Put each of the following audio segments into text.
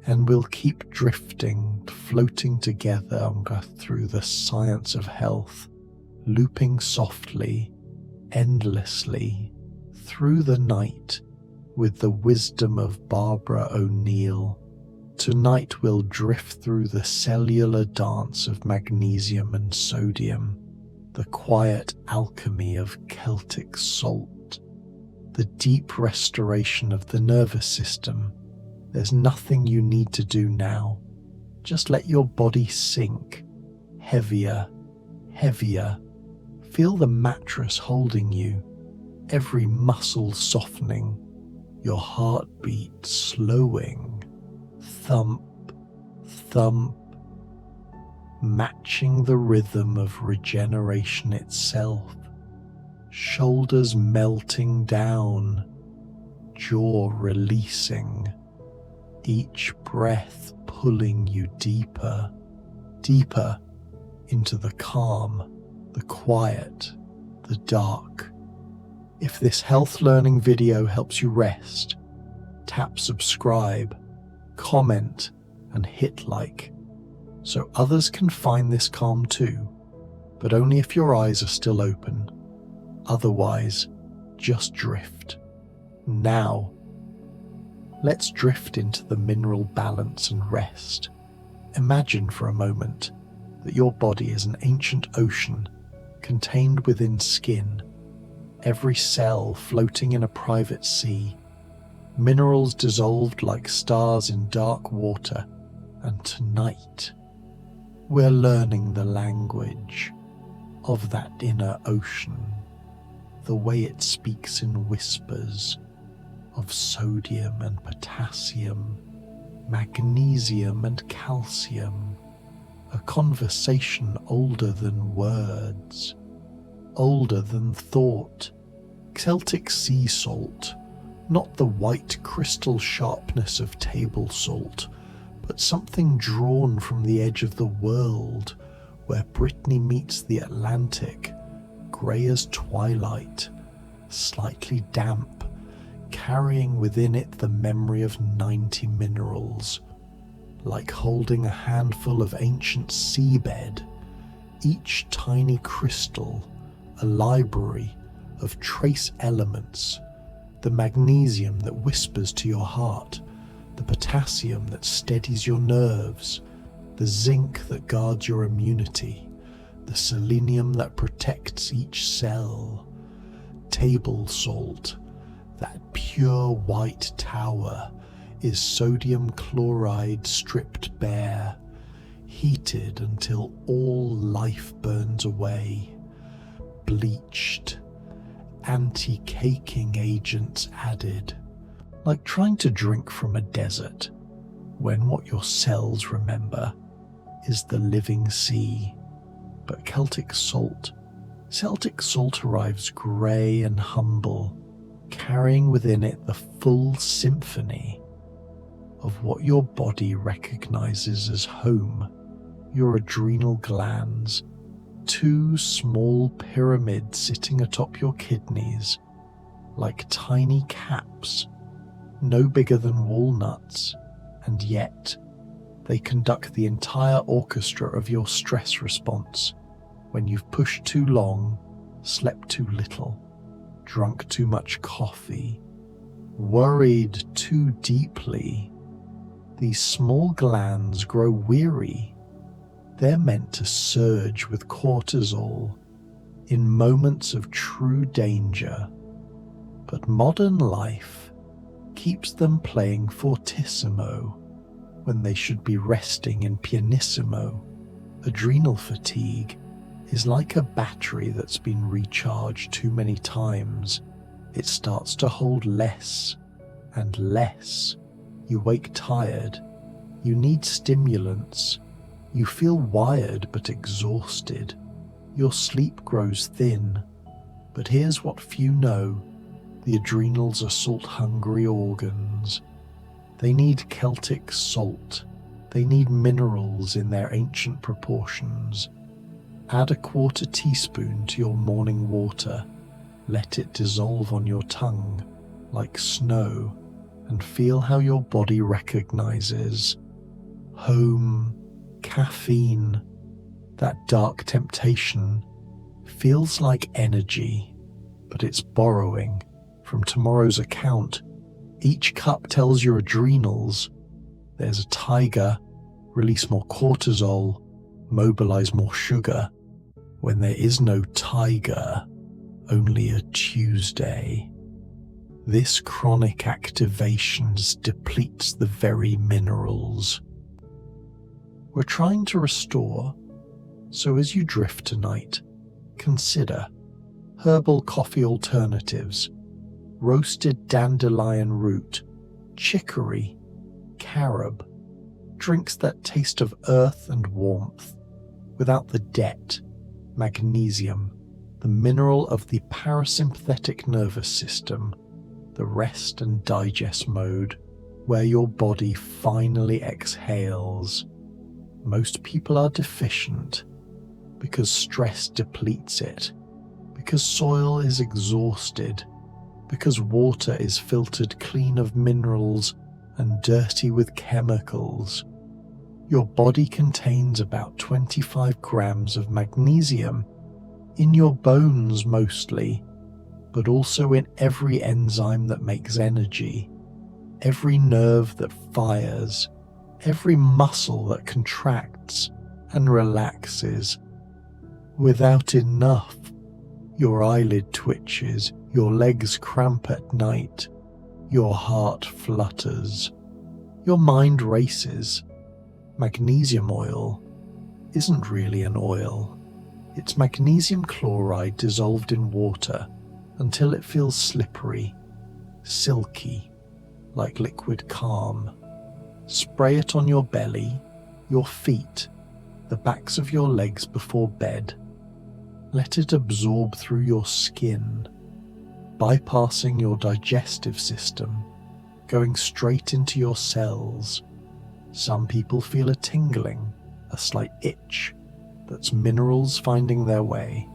And we'll keep drifting, floating together through the science of health, looping softly, endlessly, through the night with the wisdom of Barbara O'Neill. Tonight we'll drift through the cellular dance of magnesium and sodium, the quiet alchemy of Celtic salt, the deep restoration of the nervous system. There's nothing you need to do now. Just let your body sink, heavier, heavier. Feel the mattress holding you, every muscle softening, your heartbeat slowing, thump, thump, matching the rhythm of regeneration itself. Shoulders melting down, jaw releasing, each breath pulling you deeper, deeper into the calm, the quiet, the dark. If this health learning video helps you rest, tap subscribe, comment, and hit like, so others can find this calm too, but only if your eyes are still open. Otherwise, just drift. Now, let's drift into the mineral balance and rest. Imagine for a moment that your body is an ancient ocean contained within skin, every cell floating in a private sea, minerals dissolved like stars in dark water. And tonight, we're learning the language of that inner ocean, the way it speaks in whispers of sodium and potassium, magnesium and calcium, a conversation older than words, older than thought. Celtic sea salt, not the white crystal sharpness of table salt, but something drawn from the edge of the world, where Brittany meets the Atlantic, grey as twilight, slightly damp, carrying within it the memory of 90 minerals, like holding a handful of ancient seabed, each tiny crystal a library of trace elements, the magnesium that whispers to your heart, the potassium that steadies your nerves, the zinc that guards your immunity, the selenium that protects each cell, table salt, that pure white tower, is sodium chloride stripped bare, heated until all life burns away, bleached, anti-caking agents added, like trying to drink from a desert, when what your cells remember is the living sea. But Celtic salt arrives grey and humble, carrying within it the full symphony of what your body recognizes as home. Your adrenal glands, two small pyramids sitting atop your kidneys, like tiny caps, no bigger than walnuts, and yet they conduct the entire orchestra of your stress response when you've pushed too long, slept too little, drunk too much coffee, worried too deeply. These small glands grow weary. They're meant to surge with cortisol in moments of true danger, but modern life keeps them playing fortissimo when they should be resting in pianissimo. Adrenal fatigue is like a battery that's been recharged too many times. It starts to hold less and less. You wake tired. You need stimulants. You feel wired but exhausted. Your sleep grows thin. But here's what few know. The adrenals are salt-hungry organs. They need Celtic salt. They need minerals in their ancient proportions. Add a quarter teaspoon to your morning water. Let it dissolve on your tongue like snow and feel how your body recognizes home, caffeine, that dark temptation feels like energy, but it's borrowing from tomorrow's account. Each cup tells your adrenals, there's a tiger, release more cortisol, mobilize more sugar, when there is no tiger, only a Tuesday. This chronic activation depletes the very minerals we're trying to restore. So as you drift tonight, consider herbal coffee alternatives, roasted dandelion root, chicory, carob, drinks that taste of earth and warmth, without the debt, magnesium, the mineral of the parasympathetic nervous system, the rest and digest mode, where your body finally exhales. Most people are deficient because stress depletes it, because soil is exhausted, because water is filtered clean of minerals and dirty with chemicals. Your body contains about 25 grams of magnesium, in your bones mostly, but also in every enzyme that makes energy, every nerve that fires, every muscle that contracts and relaxes. Without enough, your eyelid twitches, your legs cramp at night, your heart flutters, your mind races. Magnesium oil isn't really an oil. It's magnesium chloride dissolved in water until it feels slippery, silky, like liquid calm. Spray it on your belly, your feet, the backs of your legs before bed. Let it absorb through your skin, bypassing your digestive system, going straight into your cells. Some people feel a tingling, a slight itch. That's minerals finding their way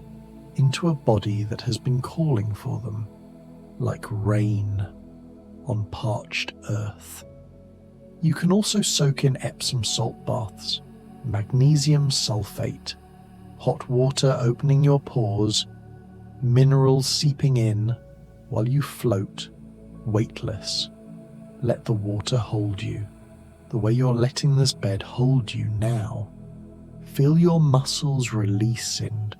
into a body that has been calling for them, like rain on parched earth. You can also soak in Epsom salt baths, magnesium sulfate, hot water opening your pores, minerals seeping in while you float, weightless. Let the water hold you, the way you're letting this bed hold you now. Feel your muscles releasing,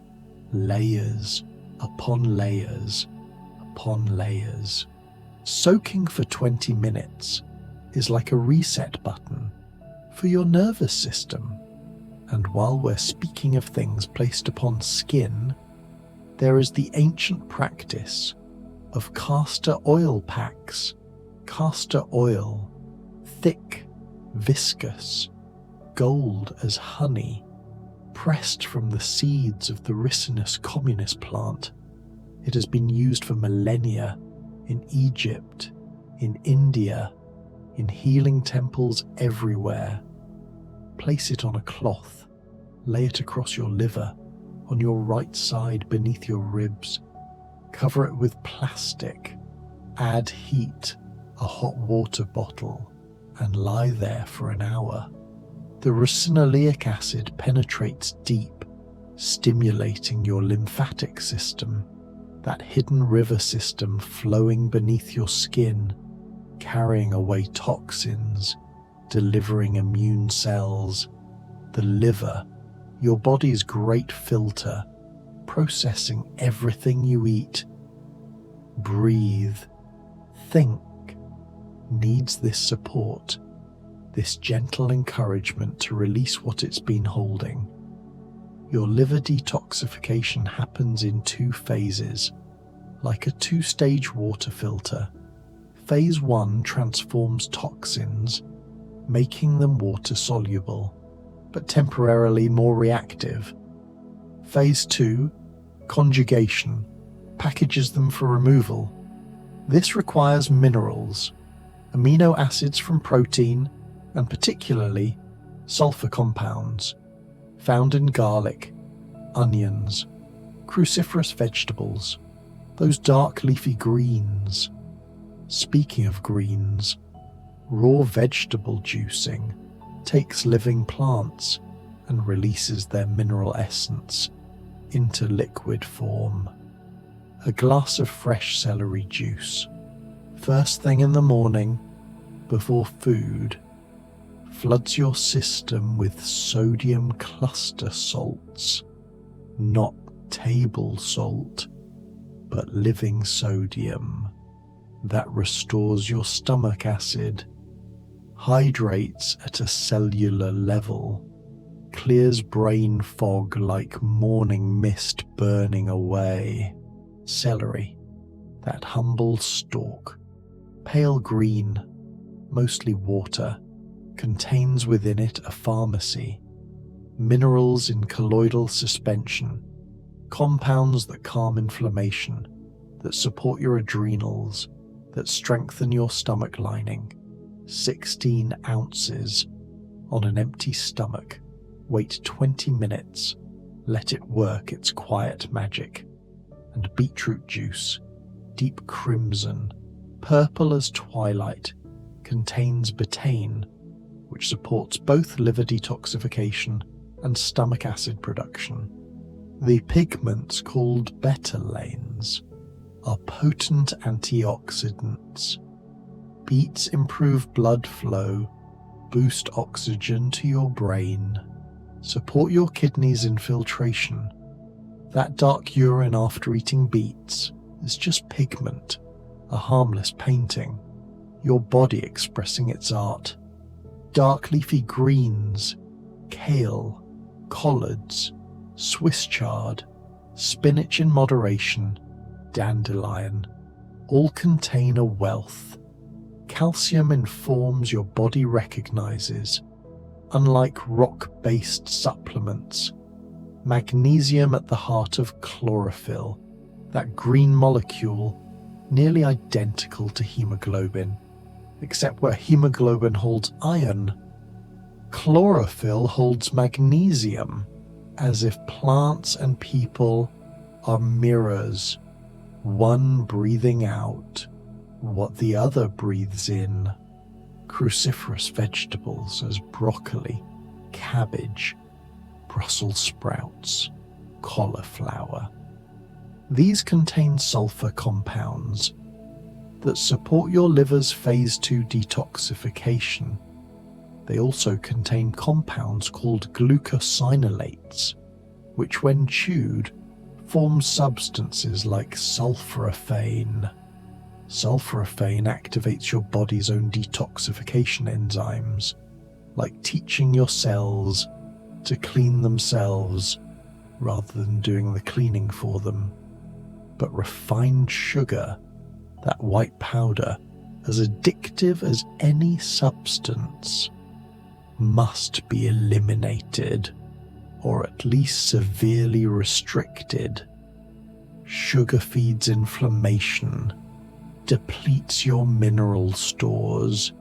layers upon layers upon layers. Soaking for 20 minutes is like a reset button for your nervous system. And while we're speaking of things placed upon skin, there is the ancient practice of castor oil packs. Castor oil, thick, viscous, gold as honey, pressed from the seeds of the ricinus communis plant. It has been used for millennia in Egypt, in India, in healing temples everywhere. Place it on a cloth, lay it across your liver, on your right side beneath your ribs. Cover it with plastic, add heat, a hot water bottle, and lie there for an hour. The ricinoleic acid penetrates deep, stimulating your lymphatic system, that hidden river system flowing beneath your skin, carrying away toxins, delivering immune cells. The liver, your body's great filter, processing everything you eat. Breathe, think, needs this support, this gentle encouragement to release what it's been holding. Your liver detoxification happens in 2 phases, like a 2-stage water filter. Phase 1 transforms toxins, making them water-soluble, but temporarily more reactive. Phase 2, conjugation, packages them for removal. This requires minerals, amino acids from protein, and particularly sulfur compounds, found in garlic, onions, cruciferous vegetables, those dark leafy greens. Speaking of greens, Raw vegetable juicing takes living plants and releases their mineral essence into liquid form. A glass of fresh celery juice, first thing in the morning, before food, floods your system with sodium cluster salts, not table salt, but living sodium that restores your stomach acid, hydrates at a cellular level, clears brain fog like morning mist burning away. Celery, that humble stalk, pale green, mostly water, contains within it a pharmacy, minerals in colloidal suspension, compounds that calm inflammation, that support your adrenals, that strengthen your stomach lining. 16 ounces on an empty stomach. Wait 20 minutes. Let it work its quiet magic. And beetroot juice, deep crimson, purple as twilight, contains betaine, which supports both liver detoxification and stomach acid production. The pigments called betalains are potent antioxidants. Beets improve blood flow, boost oxygen to your brain, support your kidneys' infiltration. That dark urine after eating beets is just pigment, a harmless painting, your body expressing its art. Dark leafy greens, kale, collards, Swiss chard, spinach in moderation, dandelion, all contain a wealth. Calcium in forms your body recognizes, unlike rock-based supplements. Magnesium at the heart of chlorophyll, that green molecule nearly identical to hemoglobin, except where hemoglobin holds iron, chlorophyll holds magnesium, as if plants and people are mirrors, one breathing out what the other breathes in. Cruciferous vegetables as broccoli, cabbage, Brussels sprouts, cauliflower. These contain sulfur compounds that support your liver's phase 2 detoxification. They also contain compounds called glucosinolates, which when chewed form substances like sulforaphane. Sulforaphane activates your body's own detoxification enzymes, like teaching your cells to clean themselves rather than doing the cleaning for them. But refined sugar, that white powder, as addictive as any substance, must be eliminated, or at least severely restricted. Sugar feeds inflammation, depletes your mineral stores.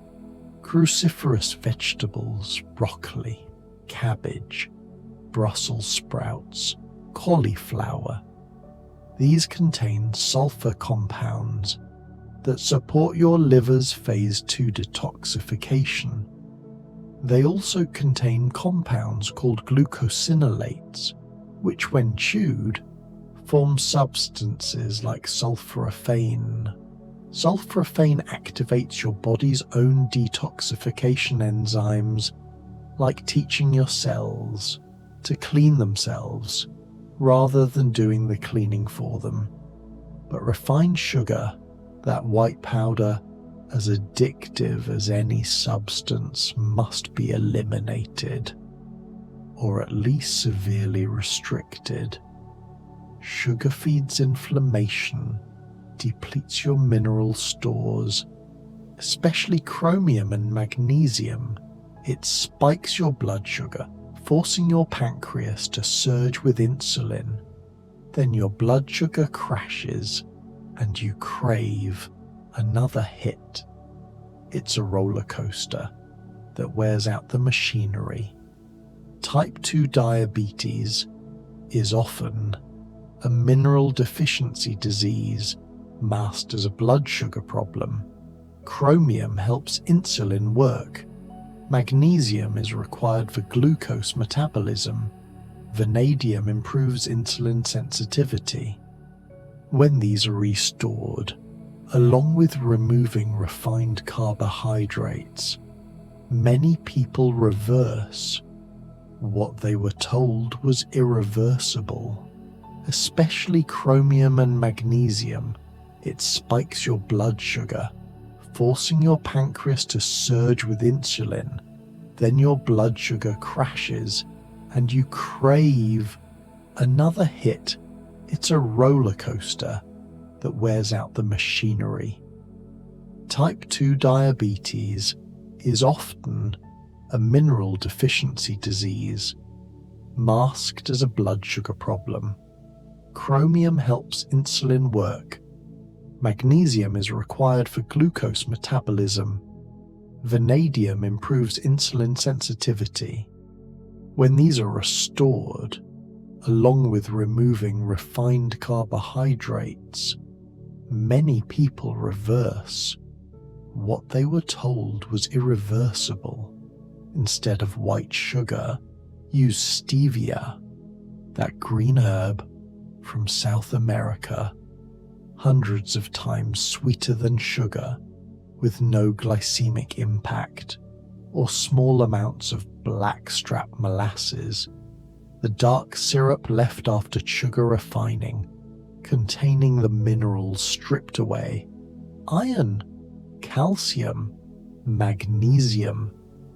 Cruciferous vegetables, broccoli, cabbage, Brussels sprouts, cauliflower. These contain sulfur compounds that support your liver's phase 2 detoxification. They also contain compounds called glucosinolates, which when chewed, form substances like sulforaphane. Sulforaphane activates your body's own detoxification enzymes, like teaching your cells to clean themselves rather than doing the cleaning for them. But refined sugar, that white powder, as addictive as any substance, must be eliminated, or at least severely restricted. Sugar feeds inflammation, depletes your mineral stores, especially chromium and magnesium. It spikes your blood sugar, forcing your pancreas to surge with insulin. Then your blood sugar crashes and you crave another hit. It's a roller coaster that wears out the machinery. Type 2 diabetes is often a mineral deficiency disease masked as a blood sugar problem. Chromium helps insulin work. Magnesium is required for glucose metabolism. Vanadium improves insulin sensitivity. When these are restored, along with removing refined carbohydrates, many people reverse what they were told was irreversible. Especially chromium and magnesium, it spikes your blood sugar, forcing your pancreas to surge with insulin. Then your blood sugar crashes and you crave another hit. It's a roller coaster that wears out the machinery. Type 2 diabetes is often a mineral deficiency disease, masked as a blood sugar problem. Chromium helps insulin work. Magnesium is required for glucose metabolism. Vanadium improves insulin sensitivity. When these are restored, along with removing refined carbohydrates, many people reverse what they were told was irreversible. Instead of white sugar, use stevia, that green herb from South America, hundreds of times sweeter than sugar, with no glycemic impact, or small amounts of blackstrap molasses, the dark syrup left after sugar refining, containing the minerals stripped away: iron, calcium, magnesium,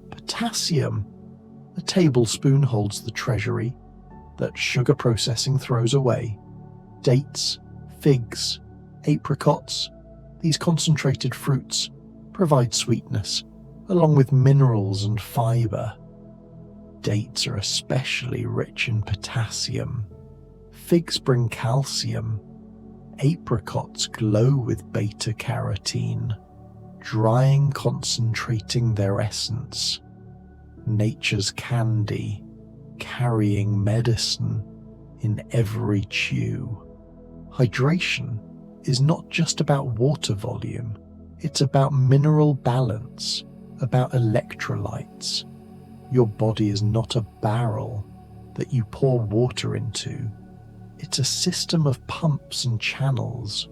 potassium. A tablespoon holds the treasury that sugar processing throws away. Dates, figs, apricots, these concentrated fruits provide sweetness, along with minerals and fiber. Dates are especially rich in potassium. Figs bring calcium. Apricots glow with beta-carotene, drying, concentrating their essence. Nature's candy, carrying medicine in every chew. Hydration is not just about water volume, it's about mineral balance, about electrolytes. Your body is not a barrel that you pour water into. It's a system of pumps and channels,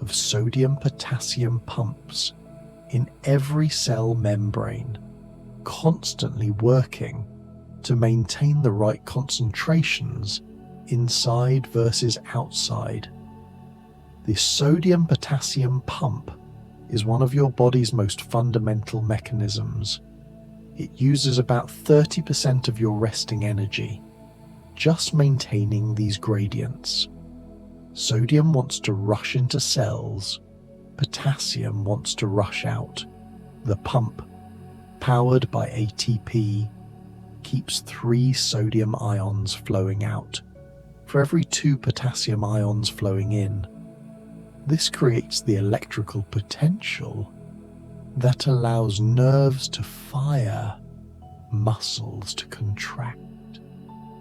of sodium-potassium pumps in every cell membrane, constantly working to maintain the right concentrations inside versus outside. This sodium-potassium pump is one of your body's most fundamental mechanisms. It uses about 30% of your resting energy, just maintaining these gradients. Sodium wants to rush into cells, potassium wants to rush out. The pump, powered by ATP, keeps 3 sodium ions flowing out for every 2 potassium ions flowing in. This creates the electrical potential that allows nerves to fire, muscles to contract.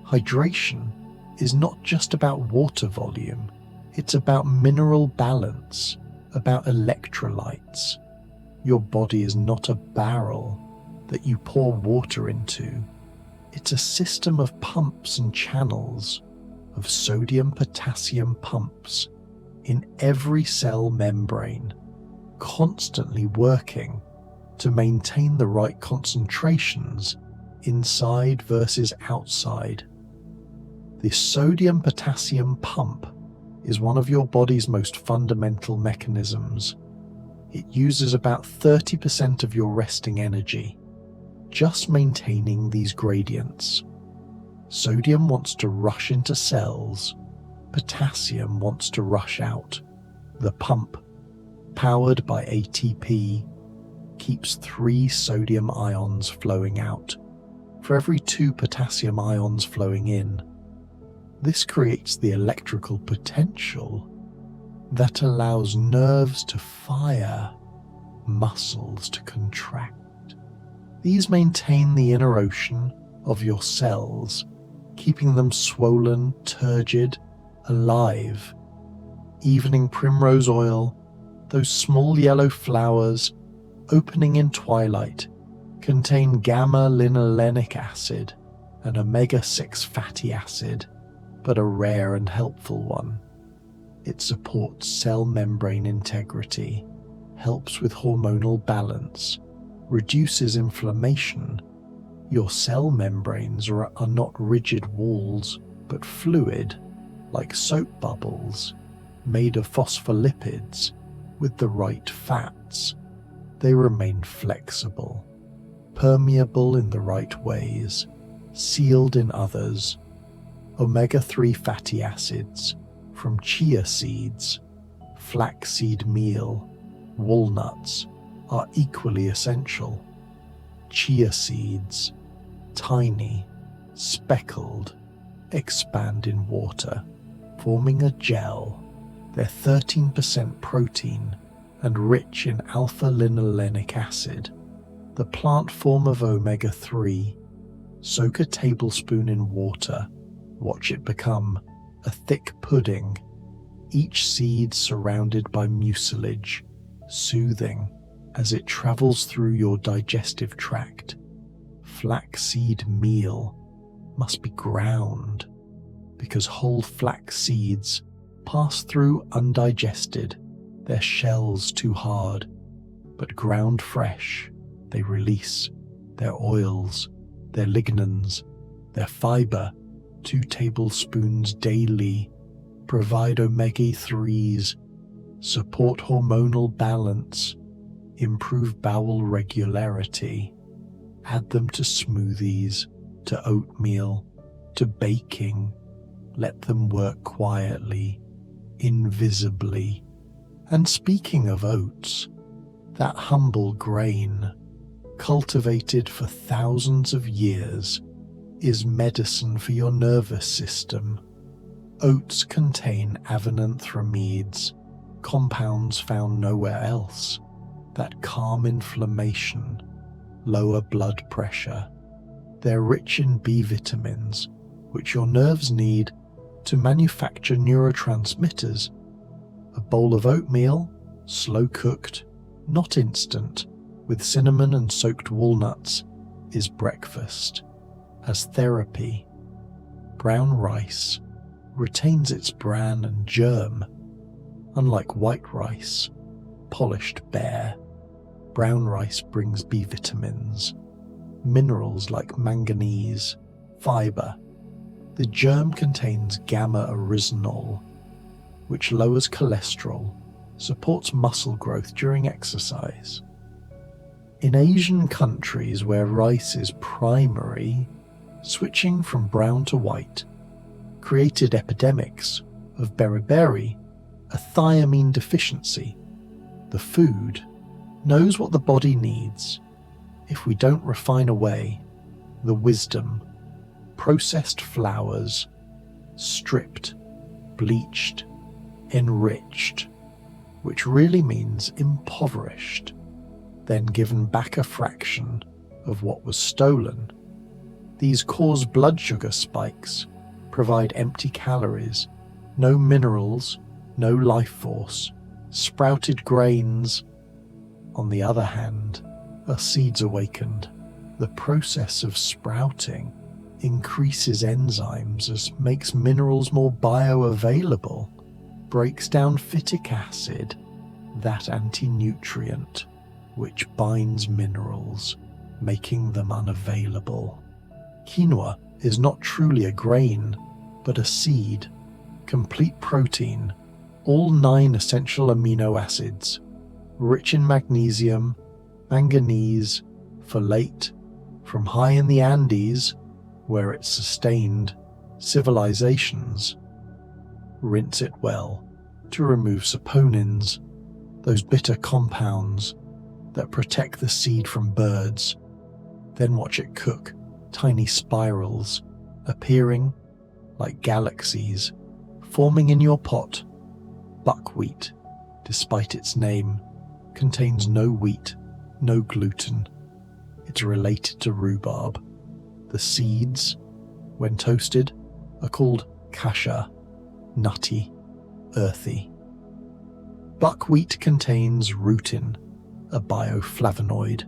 Hydration is not just about water volume, it's about mineral balance, about electrolytes. Your body is not a barrel that you pour water into. It's a system of pumps and channels, of sodium-potassium pumps in every cell membrane, constantly working to maintain the right concentrations inside versus outside. This sodium-potassium pump is one of your body's most fundamental mechanisms. It uses about 30% of your resting energy, just maintaining these gradients. Sodium wants to rush into cells, potassium wants to rush out. The pump, powered by ATP, keeps 3 sodium ions flowing out for every 2 potassium ions flowing in. This creates the electrical potential that allows nerves to fire, muscles to contract. These maintain the inner ocean of your cells, keeping them swollen, turgid, alive. Evening primrose oil, those small yellow flowers opening in twilight, contain gamma-linolenic acid, an omega-6 fatty acid, but a rare and helpful one. It supports cell membrane integrity, helps with hormonal balance, reduces inflammation. Your cell membranes are not rigid walls, but fluid, like soap bubbles, made of phospholipids with the right fats. They remain flexible, permeable in the right ways, sealed in others. Omega-3 fatty acids from chia seeds, flaxseed meal, walnuts are equally essential. Chia seeds, tiny, speckled, expand in water, forming a gel. They're 13% protein and rich in alpha-linolenic acid, the plant form of omega-3. Soak a tablespoon in water. Watch it become a thick pudding, each seed surrounded by mucilage, soothing as it travels through your digestive tract. Flaxseed meal must be ground because whole flax seeds pass through undigested, their shells too hard, but ground fresh, they release their oils, their lignans, their fiber. 2 tablespoons daily provide omega-3s, support hormonal balance, improve bowel regularity. Add them to smoothies, to oatmeal, to baking. Let them work quietly, invisibly. And speaking of oats, that humble grain, cultivated for thousands of years, is medicine for your nervous system. Oats contain avenanthramides, compounds found nowhere else, that calm inflammation, lower blood pressure. They're rich in B vitamins, which your nerves need to manufacture neurotransmitters. A bowl of oatmeal, slow cooked, not instant, with cinnamon and soaked walnuts, is breakfast. As therapy, brown rice retains its bran and germ, unlike white rice, polished bare. Brown rice brings B vitamins, minerals like manganese, fiber. The germ contains gamma-oryzanol, which lowers cholesterol, supports muscle growth during exercise. In Asian countries where rice is primary, switching from brown to white created epidemics of beriberi, a thiamine deficiency. The food knows what the body needs. If we don't refine away the wisdom, processed flours, stripped, bleached, enriched, which really means impoverished, then given back a fraction of what was stolen. These cause blood sugar spikes, provide empty calories, no minerals, no life force. Sprouted grains, on the other hand, are seeds awakened. The process of sprouting increases enzymes as makes minerals more bioavailable, breaks down phytic acid, that anti-nutrient, which binds minerals, making them unavailable. Quinoa is not truly a grain, but a seed, complete protein, all 9 essential amino acids, rich in magnesium, manganese, folate, from high in the Andes, where it sustained civilizations. Rinse it well to remove saponins, those bitter compounds that protect the seed from birds. Then watch it cook, tiny spirals appearing like galaxies, forming in your pot. Buckwheat, despite its name, contains no wheat, no gluten. It's related to rhubarb. The seeds, when toasted, are called kasha, nutty, earthy. Buckwheat contains rutin, a bioflavonoid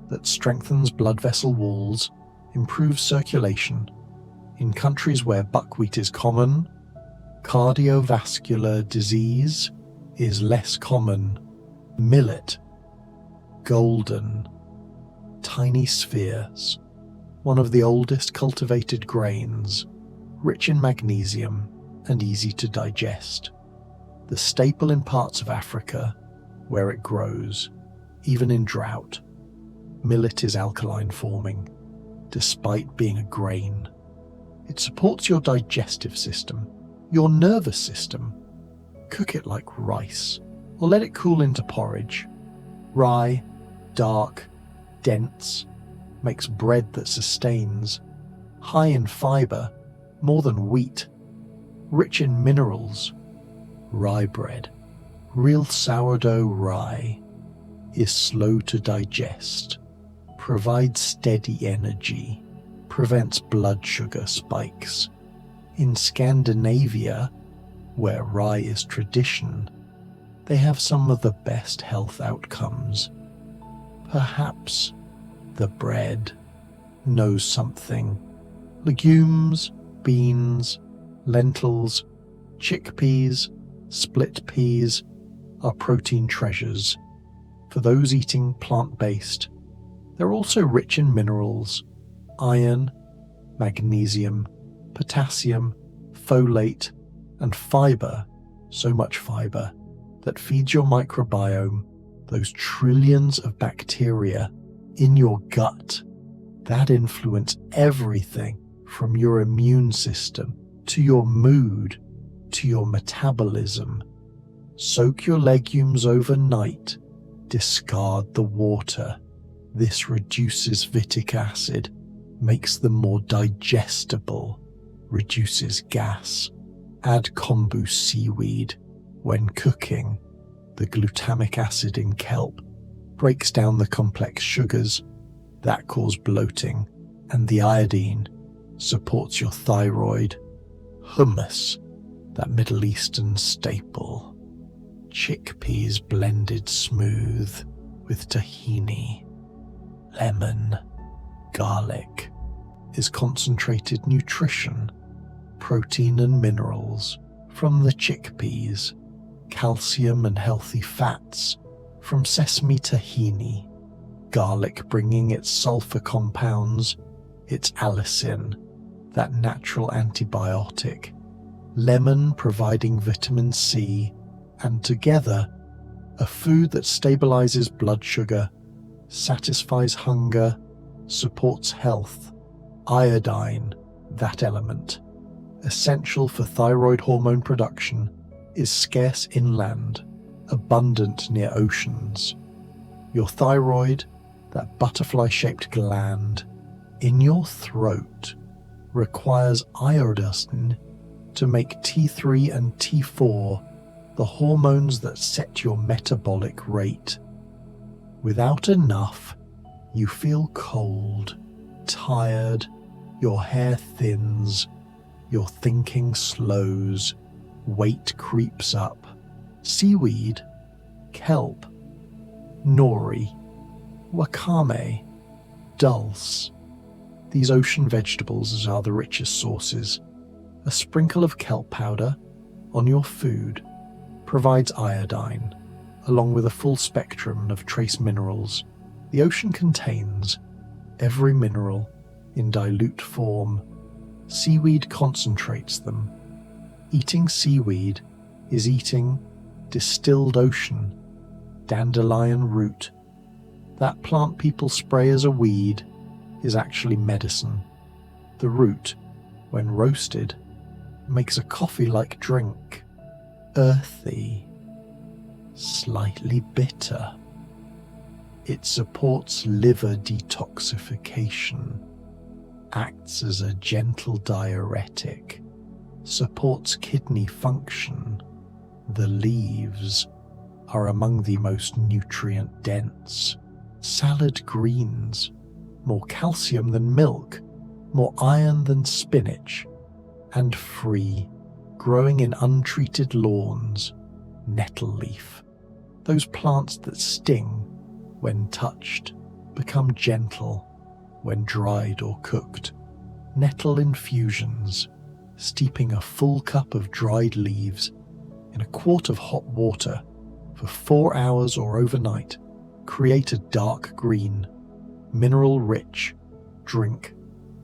that strengthens blood vessel walls, improves circulation. In countries where buckwheat is common, cardiovascular disease is less common. Millet, golden, tiny spheres, one of the oldest cultivated grains, rich in magnesium and easy to digest. The staple in parts of Africa where it grows, even in drought. Millet is alkaline forming, despite being a grain. It supports your digestive system, your nervous system. Cook it like rice, or let it cool into porridge. Rye, dark, dense, makes bread that sustains. High in fibre, more than wheat. Rich in minerals. Rye bread, real sourdough rye, is slow to digest, provides steady energy, prevents blood sugar spikes. In Scandinavia, where rye is tradition, they have some of the best health outcomes. Perhaps the bread knows something. Legumes, beans, lentils, chickpeas, split peas are protein treasures. For those eating plant-based, they're also rich in minerals, iron, magnesium, potassium, folate, and fibre, so much fibre, that feeds your microbiome, those trillions of bacteria in your gut that influence everything from your immune system to your mood to your metabolism. Soak your legumes overnight, discard the water. This reduces phytic acid, makes them more digestible, reduces gas. Add kombu seaweed. When cooking, the glutamic acid in kelp breaks down the complex sugars that cause bloating, and the iodine supports your thyroid. Hummus, that Middle Eastern staple. Chickpeas blended smooth with tahini, lemon, garlic, is concentrated nutrition, protein and minerals from the chickpeas, calcium and healthy fats from sesame tahini, garlic bringing its sulfur compounds, its allicin, that natural antibiotic, lemon providing vitamin C, and together, a food that stabilizes blood sugar, satisfies hunger, supports health. Iodine, that element, essential for thyroid hormone production, is scarce inland, abundant near oceans. Your thyroid, that butterfly-shaped gland in your throat, requires iodine to make T3 and T4, the hormones that set your metabolic rate. Without enough, you feel cold, tired, your hair thins, your thinking slows, weight creeps up. Seaweed, kelp, nori, wakame, dulse. These ocean vegetables are the richest sources. A sprinkle of kelp powder on your food provides iodine, along with a full spectrum of trace minerals. The ocean contains every mineral in dilute form. Seaweed concentrates them. Eating seaweed is eating distilled ocean, dandelion root. That plant people spray as a weed is actually medicine. The root, when roasted, makes a coffee-like drink, earthy, slightly bitter. It supports liver detoxification, acts as a gentle diuretic, supports kidney function. The leaves are among the most nutrient-dense. Salad greens, more calcium than milk, more iron than spinach, and free, growing in untreated lawns. Nettle leaf, those plants that sting, when touched, become gentle when dried or cooked. Nettle infusions, steeping a full cup of dried leaves in a quart of hot water for 4 hours or overnight, create a dark green, mineral-rich drink.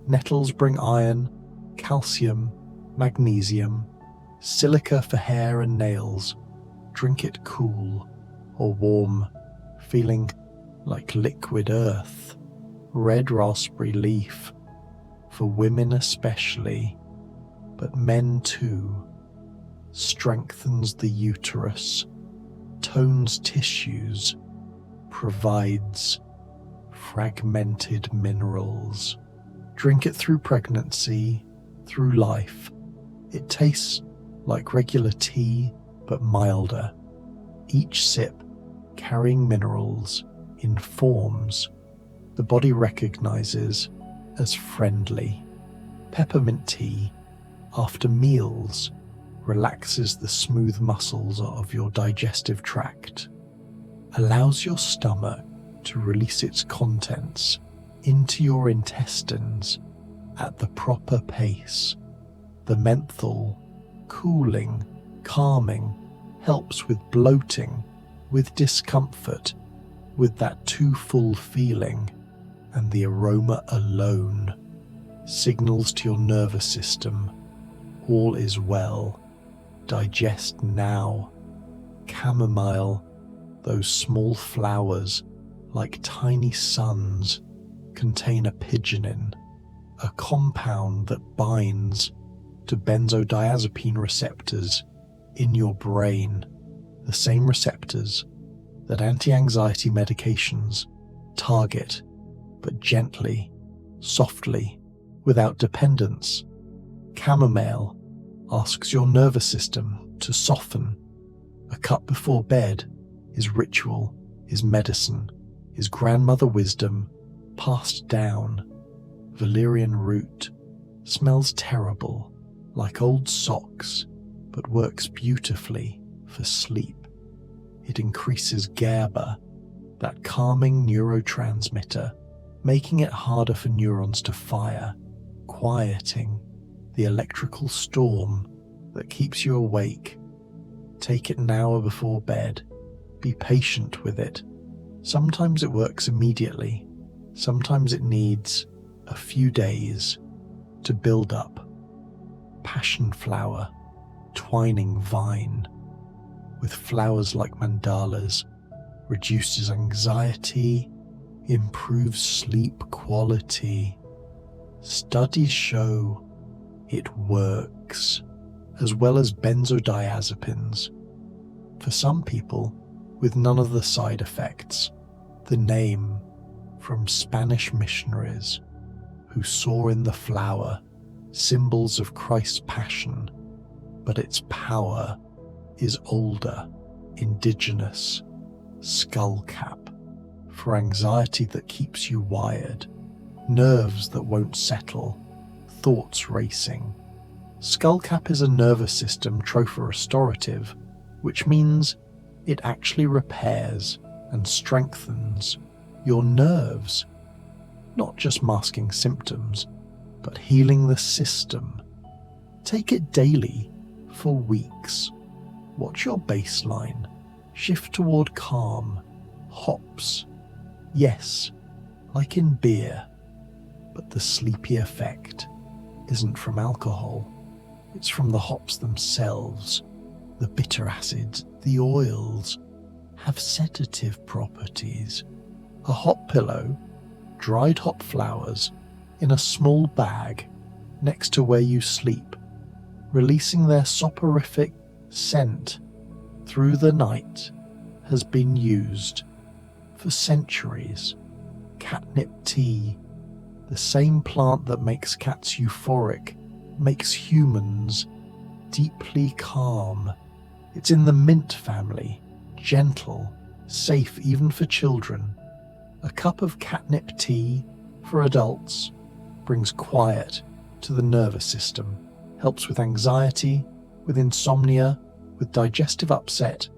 Nettles bring iron, calcium, magnesium, silica for hair and nails. Drink it cool or warm, feeling like liquid earth. Red raspberry leaf, for women especially, but men too. Strengthens the uterus, tones tissues, provides fragmented minerals. Drink it through pregnancy, through life. It tastes like regular tea, but milder. Each sip carrying minerals in forms the body recognizes as friendly. Peppermint tea, after meals, relaxes the smooth muscles of your digestive tract, allows your stomach to release its contents into your intestines at the proper pace. The menthol, cooling, calming, helps with bloating, with discomfort, with that too full feeling, and the aroma alone signals to your nervous system, all is well, digest now. Chamomile, those small flowers like tiny suns, contain a pigeonin, a compound that binds to benzodiazepine receptors in your brain, the same receptors that anti-anxiety medications target, but gently, softly, without dependence. Chamomile asks your nervous system to soften. A cup before bed is ritual, is medicine, is grandmother wisdom passed down. Valerian root smells terrible, like old socks, but works beautifully for sleep. It increases GABA, that calming neurotransmitter, making it harder for neurons to fire, quieting the electrical storm that keeps you awake. Take it an hour before bed. Be patient with it. Sometimes it works immediately. Sometimes it needs a few days to build up. Passion flower, twining vine, with flowers like mandalas, reduces anxiety, improves sleep quality. Studies show it works, as well as benzodiazepines. For some people, with none of the side effects. The name from Spanish missionaries who saw in the flower symbols of Christ's passion, but its power is older, indigenous, skullcap, for anxiety that keeps you wired, nerves that won't settle, thoughts racing. Skullcap is a nervous system trophorestorative, which means it actually repairs and strengthens your nerves, not just masking symptoms, but healing the system. Take it daily for weeks. Watch your baseline shift toward calm, hops. Yes, like in beer, but the sleepy effect isn't from alcohol. It's from the hops themselves. The bitter acids, the oils, have sedative properties. A hop pillow, dried hop flowers, in a small bag next to where you sleep, releasing their soporific scent through the night, has been used for centuries. Catnip tea, the same plant that makes cats euphoric, makes humans deeply calm. It's in the mint family, gentle, safe even for children. A cup of catnip tea for adults brings quiet to the nervous system, helps with anxiety, with insomnia, with digestive upset,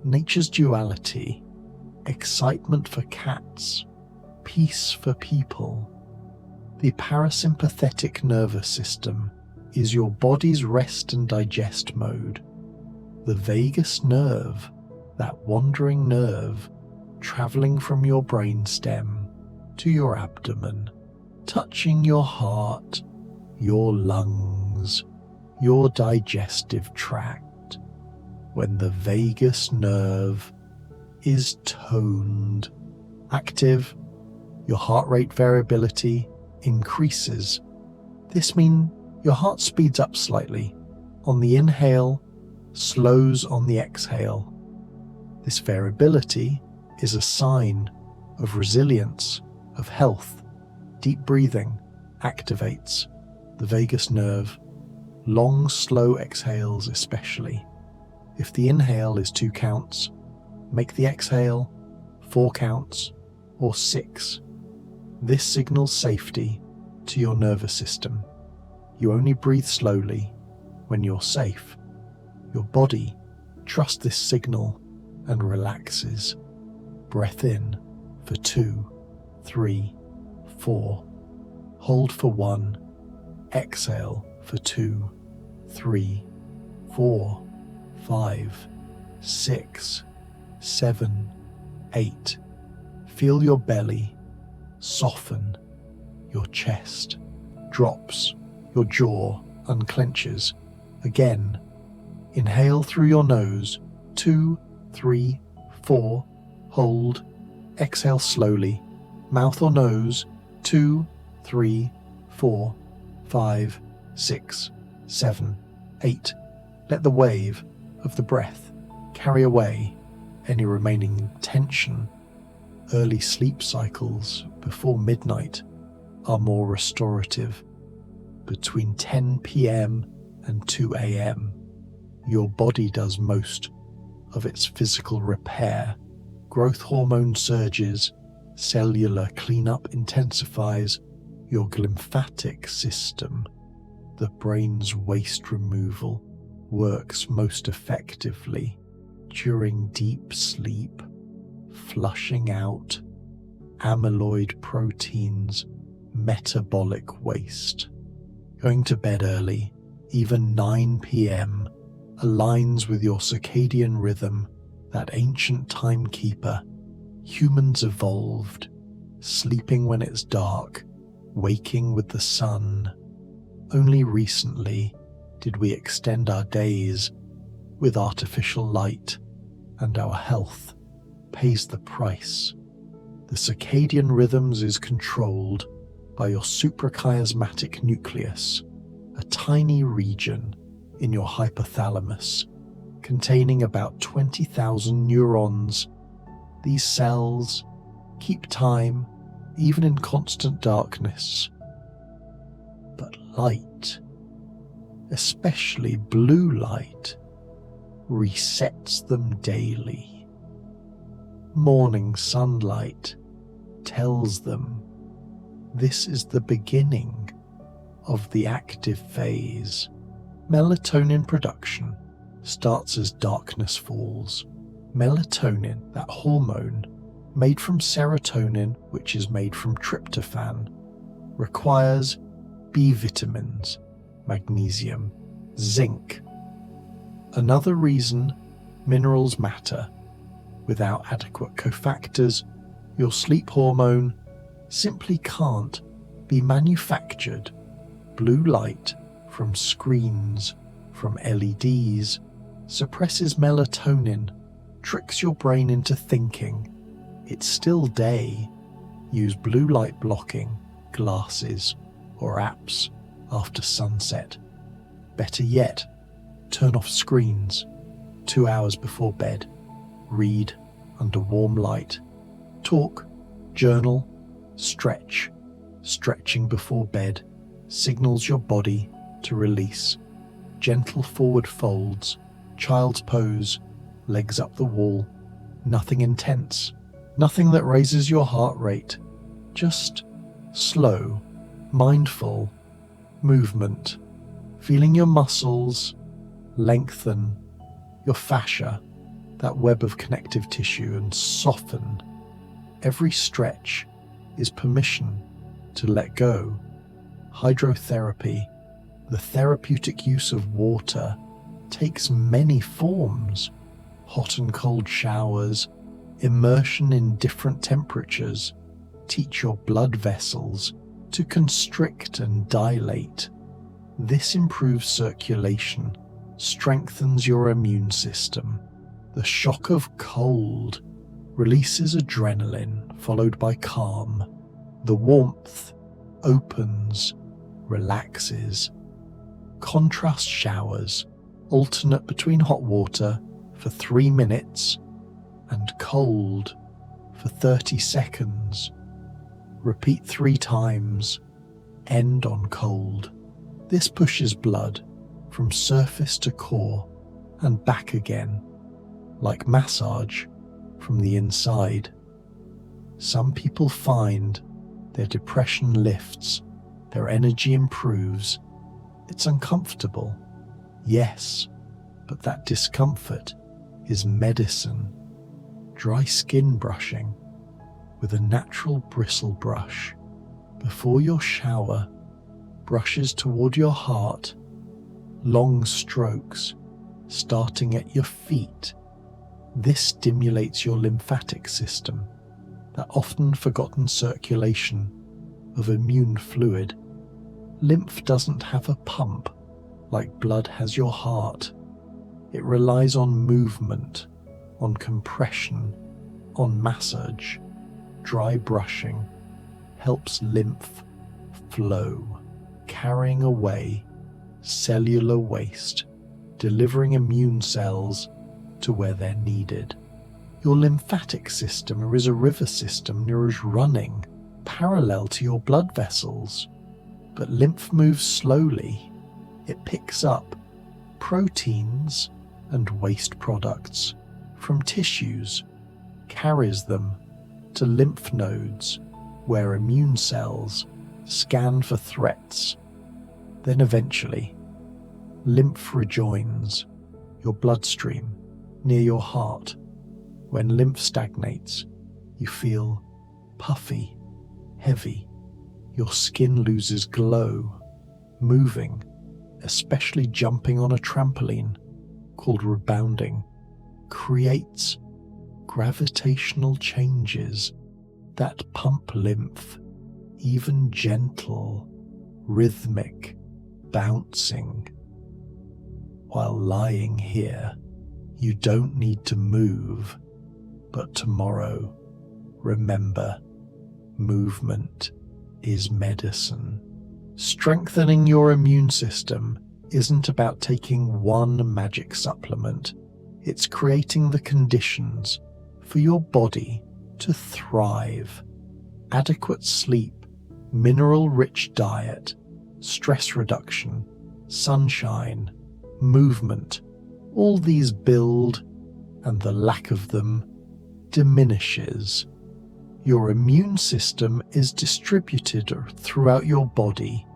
nature's duality. excitement for cats, peace for people. The parasympathetic nervous system is your body's rest and digest mode. The vagus nerve, that wandering nerve, traveling from your brainstem to your abdomen, touching your heart, your lungs, your digestive tract. When the vagus nerve is toned, active, your heart rate variability increases. This means your heart speeds up slightly on the inhale, slows on the exhale. This variability is a sign of resilience, of health. Deep breathing activates the vagus nerve, long, slow exhales especially. If the inhale is 2 counts, make the exhale 4 counts or 6. This signals safety to your nervous system. You only breathe slowly when you're safe. Your body trusts this signal and relaxes. Breath in for 2, 3, 4. Hold for 1. Exhale for 2, 3, 4, 5, 6, 7, 8. Feel your belly soften, your chest drops, your jaw unclenches. Again, inhale through your nose, 2, 3, 4, hold, exhale slowly, mouth or nose, 2, 3, 4, 5, 6, 7, 8. Let the wave of the breath carry away any remaining tension. Early sleep cycles before midnight are more restorative. Between 10 p.m. and 2 a.m., your body does most of its physical repair. Growth hormone surges, cellular cleanup intensifies, your lymphatic system, the brain's waste removal, works most effectively during deep sleep, flushing out amyloid proteins, metabolic waste. Going to bed early, even 9 p.m., aligns with your circadian rhythm, that ancient timekeeper. Humans evolved, sleeping when it's dark, waking with the sun. Only recently did we extend our days with artificial light, and our health pays the price. The circadian rhythms is controlled by your suprachiasmatic nucleus, a tiny region in your hypothalamus containing about 20,000 neurons. These cells keep time even in constant darkness. But light, especially blue light, resets them daily. Morning sunlight tells them this is the beginning of the active phase. Melatonin production starts as darkness falls. Melatonin, that hormone made from serotonin, which is made from tryptophan, requires B vitamins, magnesium, zinc. Another reason minerals matter. Without adequate cofactors, your sleep hormone simply can't be manufactured. Blue light from screens, from LEDs, suppresses melatonin, tricks your brain into thinking it's still day. Use blue light blocking glasses or apps after sunset. Better yet, turn off screens 2 hours before bed. Read under warm light. Talk, journal, stretch. Stretching before bed signals your body to release. Gentle forward folds, child's pose, legs up the wall. Nothing intense, nothing that raises your heart rate. Just slow, mindful movement. Feeling your muscles lengthen, your fascia, that web of connective tissue and soften. Every stretch is permission to let go. Hydrotherapy, the therapeutic use of water, takes many forms. Hot and cold showers, immersion in different temperatures, teach your blood vessels to constrict and dilate. This improves circulation, strengthens your immune system. The shock of cold releases adrenaline, followed by calm. The warmth opens, relaxes. Contrast showers alternate between hot water for 3 minutes and cold for 30 seconds. Repeat 3 times. End on cold. This pushes blood from surface to core and back again, like massage from the inside. Some people find their depression lifts, their energy improves. It's uncomfortable, yes, but that discomfort is medicine. Dry skin brushing with a natural bristle brush before your shower, brushes toward your heart, long strokes starting at your feet. This stimulates your lymphatic system, that often forgotten circulation of immune fluid. Lymph doesn't have a pump like blood has your heart. It relies on movement, on compression, on massage. Dry brushing helps lymph flow, carrying away cellular waste, delivering immune cells to where they're needed. Your lymphatic system is a river system running parallel to your blood vessels, but lymph moves slowly. It picks up proteins and waste products from tissues, carries them to lymph nodes where immune cells scan for threats. Then eventually, lymph rejoins your bloodstream near your heart. When lymph stagnates, you feel puffy, heavy. Your skin loses glow. Moving, especially jumping on a trampoline called rebounding, creates gravitational changes that pump lymph, even gentle, rhythmic, bouncing. While lying here, you don't need to move, but tomorrow, remember, movement is medicine. Strengthening your immune system isn't about taking one magic supplement. It's creating the conditions for your body to thrive. Adequate sleep, mineral-rich diet, stress reduction, sunshine, movement, all these build, and the lack of them diminishes. Your immune system is distributed throughout your body.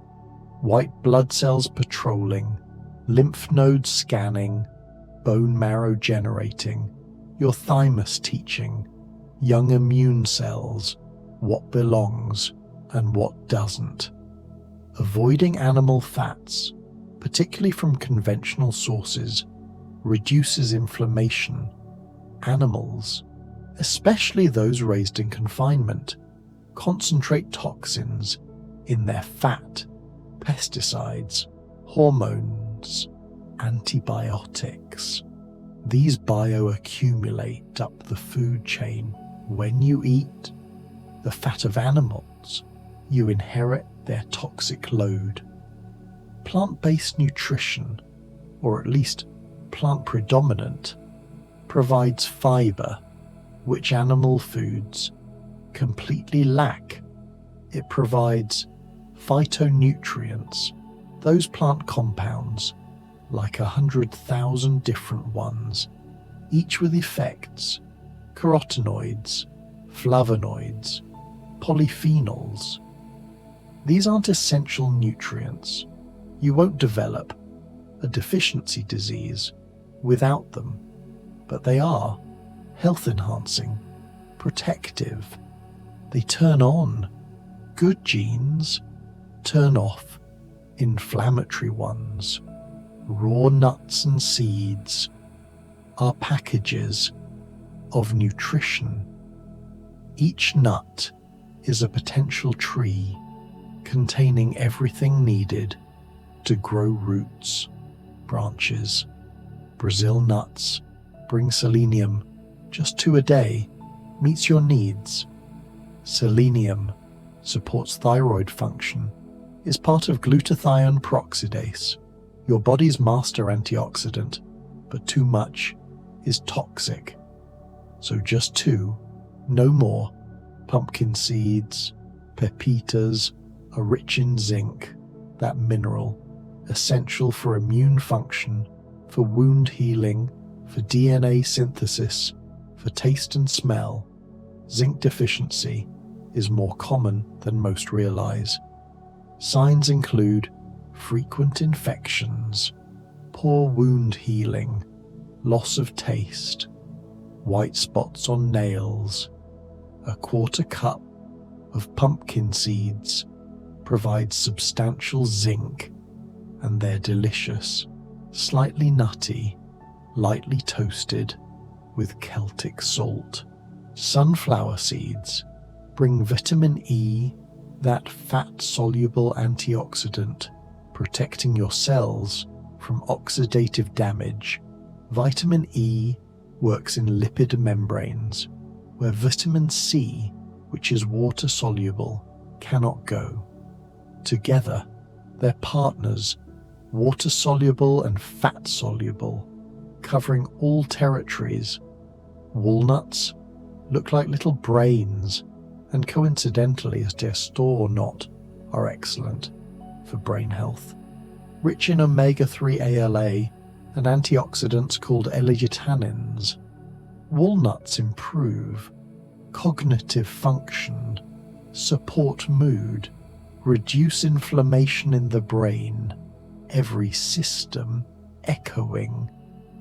White blood cells patrolling, lymph nodes scanning, bone marrow generating, your thymus teaching, young immune cells what belongs and what doesn't. Avoiding animal fats, particularly from conventional sources, reduces inflammation. Animals, especially those raised in confinement, concentrate toxins in their fat, pesticides, hormones, antibiotics. These bioaccumulate up the food chain. When you eat the fat of animals, you inherit their toxic load. Plant-based nutrition, or at least plant-predominant, provides fiber, which animal foods completely lack. It provides phytonutrients, those plant compounds, like 100,000 different ones, each with effects: carotenoids, flavonoids, polyphenols. These aren't essential nutrients. You won't develop a deficiency disease without them. but they are health enhancing, protective. They turn on good genes, turn off inflammatory ones. Raw nuts and seeds are packages of nutrition. Each nut is a potential tree containing everything needed to grow roots, branches. Brazil nuts bring selenium, just 2 a day, meets your needs. Selenium supports thyroid function, is part of glutathione peroxidase, your body's master antioxidant, but too much is toxic. So just 2, no more. Pumpkin seeds, pepitas are rich in zinc, that mineral, essential for immune function, for wound healing, for DNA synthesis, for taste and smell. Zinc deficiency is more common than most realize. Signs include frequent infections, poor wound healing, loss of taste, white spots on nails. A 1/4 cup of pumpkin seeds provides substantial zinc, and they're delicious, slightly nutty, lightly toasted with Celtic salt. Sunflower seeds bring vitamin E, that fat-soluble antioxidant protecting your cells from oxidative damage. Vitamin E works in lipid membranes, where vitamin C, which is water-soluble, cannot go. Together, they're partners, water-soluble and fat-soluble, covering all territories. Walnuts look like little brains, and coincidentally, as they're store or not, are excellent for brain health. Rich in omega-3 ALA and antioxidants called L-glutanins, walnuts improve cognitive function, support mood, reduce inflammation in the brain, every system echoing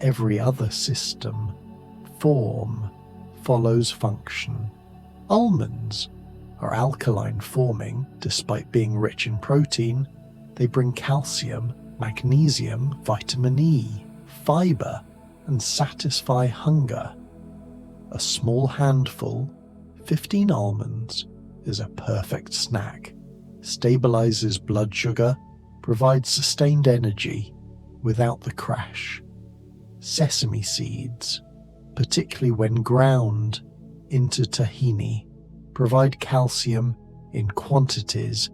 every other system. Form follows function. Almonds are alkaline forming despite being rich in protein. They bring calcium, magnesium, vitamin E, fiber, and satisfy hunger. A small handful, 15 almonds, is a perfect snack. Stabilizes blood sugar, provides sustained energy without the crash. Sesame seeds, particularly when ground into tahini, provide calcium in quantities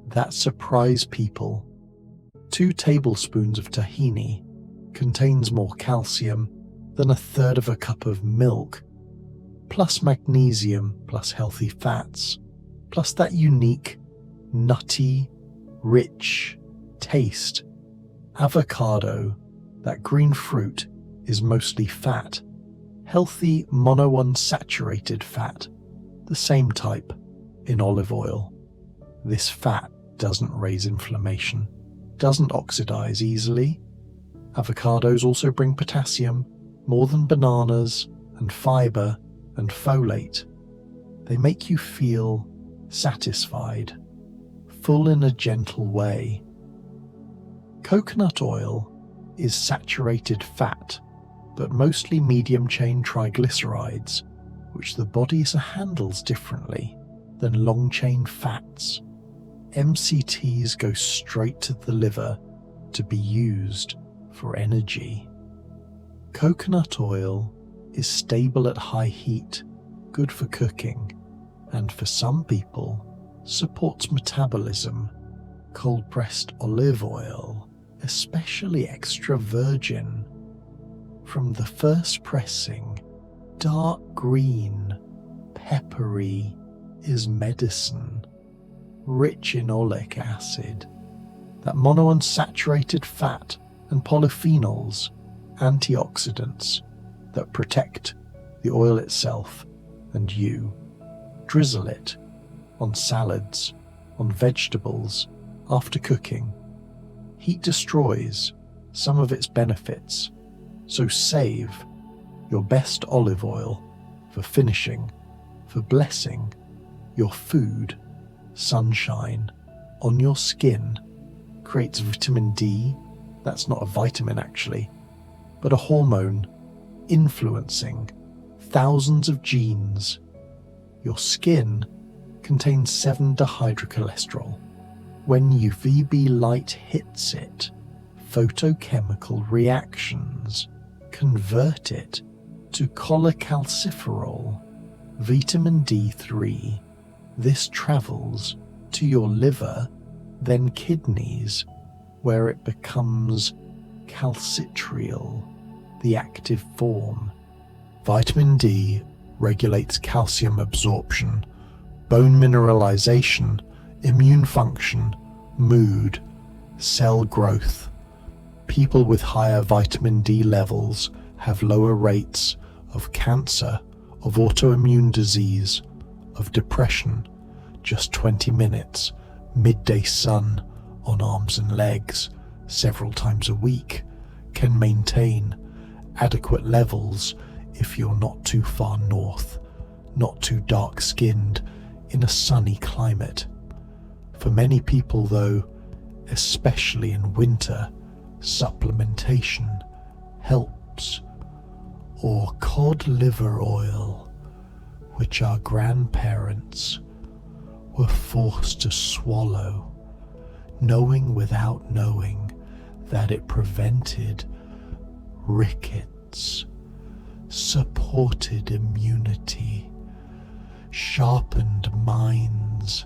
that surprise people. 2 tablespoons of tahini contains more calcium than 1/3 of a cup of milk, plus magnesium, plus healthy fats, plus that unique, nutty, rich taste. Avocado, that green fruit, is mostly fat, healthy monounsaturated fat, the same type in olive oil. This fat doesn't raise inflammation, doesn't oxidize easily. Avocados also bring potassium, more than bananas, and fiber and folate. They make you feel satisfied, full in a gentle way. Coconut oil is saturated fat, but mostly medium-chain triglycerides, which the body handles differently than long-chain fats. MCTs go straight to the liver to be used for energy. Coconut oil is stable at high heat, good for cooking, and for some people, supports metabolism. Cold-pressed olive oil, especially extra virgin, from the first pressing, dark green, peppery, is medicine, rich in oleic acid, that monounsaturated fat and polyphenols, antioxidants that protect the oil itself and you. Drizzle it on salads, on vegetables, after cooking. Heat destroys some of its benefits, so save your best olive oil for finishing, for blessing, your food, sunshine, on your skin, creates vitamin D. That's not a vitamin actually, but a hormone influencing thousands of genes. Your skin contains 7-dehydrocholesterol. When UVB light hits it, photochemical reactions convert it to cholecalciferol, vitamin D3. This travels to your liver, then kidneys, where it becomes calcitriol, the active form. Vitamin D regulates calcium absorption, bone mineralization, immune function, mood, cell growth. People with higher vitamin D levels have lower rates of cancer, of autoimmune disease, of depression. Just 20 minutes, midday sun on arms and legs several times a week can maintain adequate levels if you're not too far north, not too dark-skinned, in a sunny climate. For many people though, especially in winter, supplementation helps. Or cod liver oil, which our grandparents were forced to swallow, knowing without knowing that it prevented rickets, supported immunity, sharpened minds.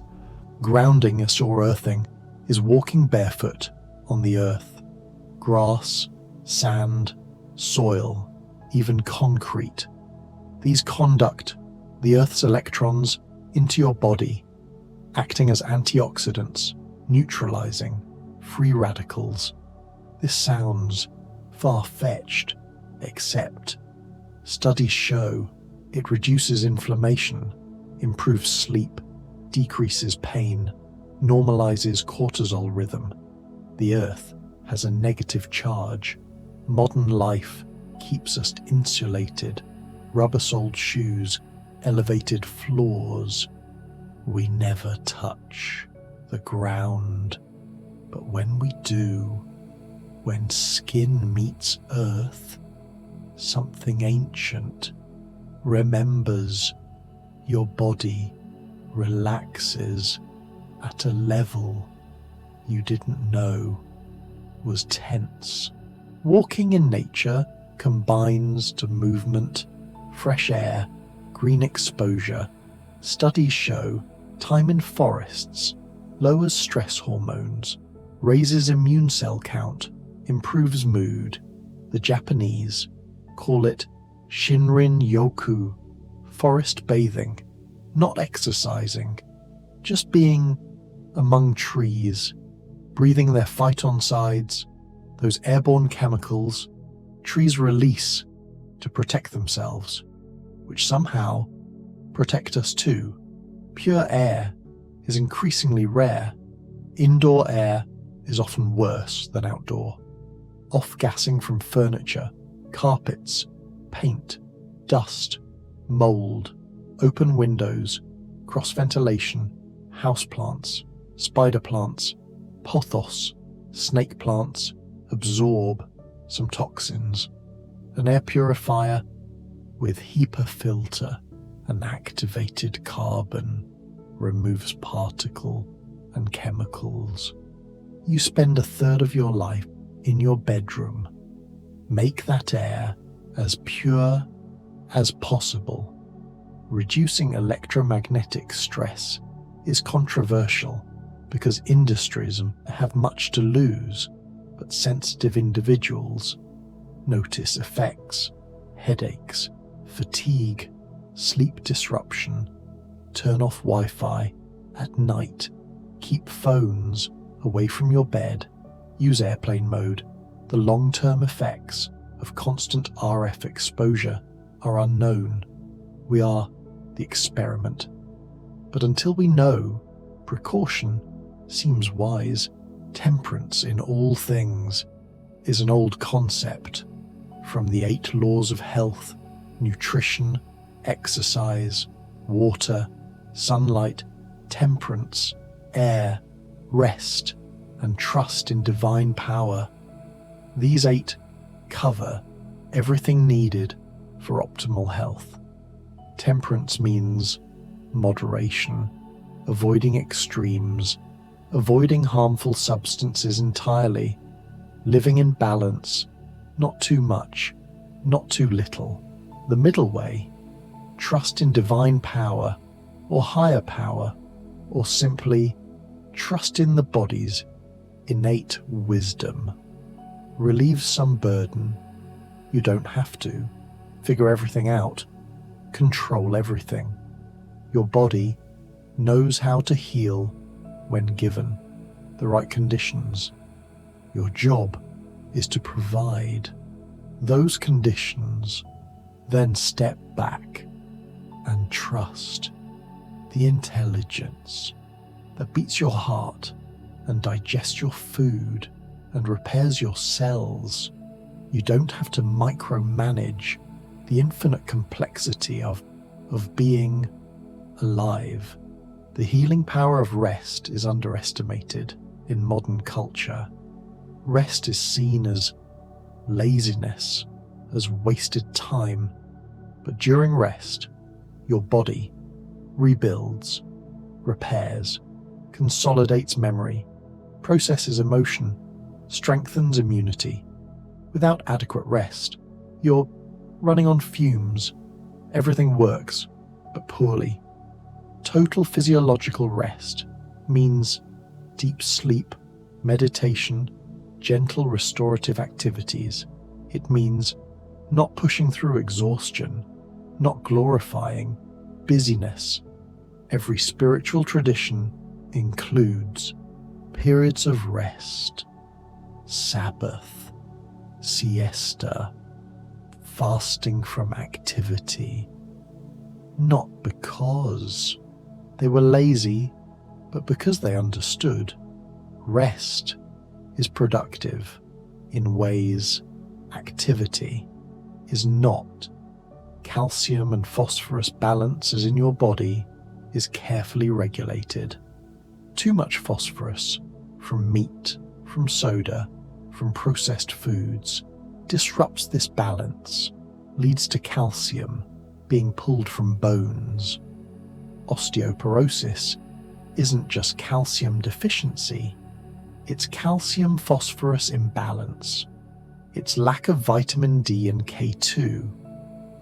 Grounding us or earthing is walking barefoot on the earth, grass, sand, soil, even concrete. These conduct the earth's electrons into your body, acting as antioxidants, neutralizing free radicals. This sounds far-fetched, except studies show it reduces inflammation, improves sleep, decreases pain, normalizes cortisol rhythm. The earth has a negative charge. Modern life keeps us insulated. Rubber-soled shoes, elevated floors. We never touch the ground. But when we do, when skin meets earth, something ancient remembers. Your body relaxes at a level you didn't know was tense. Walking in nature combines to movement, fresh air, green exposure. Studies show time in forests lowers stress hormones, raises immune cell count, improves mood. The Japanese call it Shinrin-yoku, forest bathing, not exercising, just being among trees, breathing their phytoncides, those airborne chemicals trees release to protect themselves, which somehow protect us too. Pure air is increasingly rare. Indoor air is often worse than outdoor. Off-gassing from furniture, carpets, paint, dust, mold, open windows, cross-ventilation, houseplants, spider plants, pothos, snake plants absorb some toxins. An air purifier with HEPA filter and activated carbon removes particle and chemicals. You spend a third of your life in your bedroom. Make that air as pure as possible. Reducing electromagnetic stress is controversial because industries have much to lose, but sensitive individuals notice effects, headaches, fatigue, sleep disruption. Turn off Wi-Fi at night. Keep phones away from your bed. Use airplane mode. The long-term effects of constant RF exposure are unknown. We are the experiment. But until we know, precaution seems wise. Temperance in all things is an old concept from the 8 laws of health nutrition, exercise, water, sunlight, temperance, air, rest, and trust in divine power. These 8 cover everything needed for optimal health. Temperance means moderation, avoiding extremes, avoiding harmful substances entirely, living in balance, not too much, not too little. The middle way, trust in divine power or higher power, or simply trust in the body's innate wisdom. Relieve some burden. You don't have to figure everything out, control everything. Your body knows how to heal when given the right conditions. Your job is to provide those conditions, then step back and trust the intelligence that beats your heart and digests your food and repairs your cells. You don't have to micromanage the infinite complexity of being alive. The healing power of rest is underestimated in modern culture. Rest is seen as laziness, as wasted time. But during rest, your body rebuilds, repairs, consolidates memory, processes emotion, strengthens immunity. Without adequate rest, you're running on fumes. Everything works, but poorly. Total physiological rest means deep sleep, meditation, gentle restorative activities. It means not pushing through exhaustion, not glorifying busyness. Every spiritual tradition includes periods of rest, Sabbath, siesta, fasting from activity, not because they were lazy, but because they understood rest is productive in ways activity is not. Calcium and phosphorus balance as in your body is carefully regulated. Too much phosphorus from meat, from soda, from processed foods disrupts this balance, leads to calcium being pulled from bones. Osteoporosis isn't just calcium deficiency, it's calcium phosphorus imbalance. It's lack of vitamin D and K2.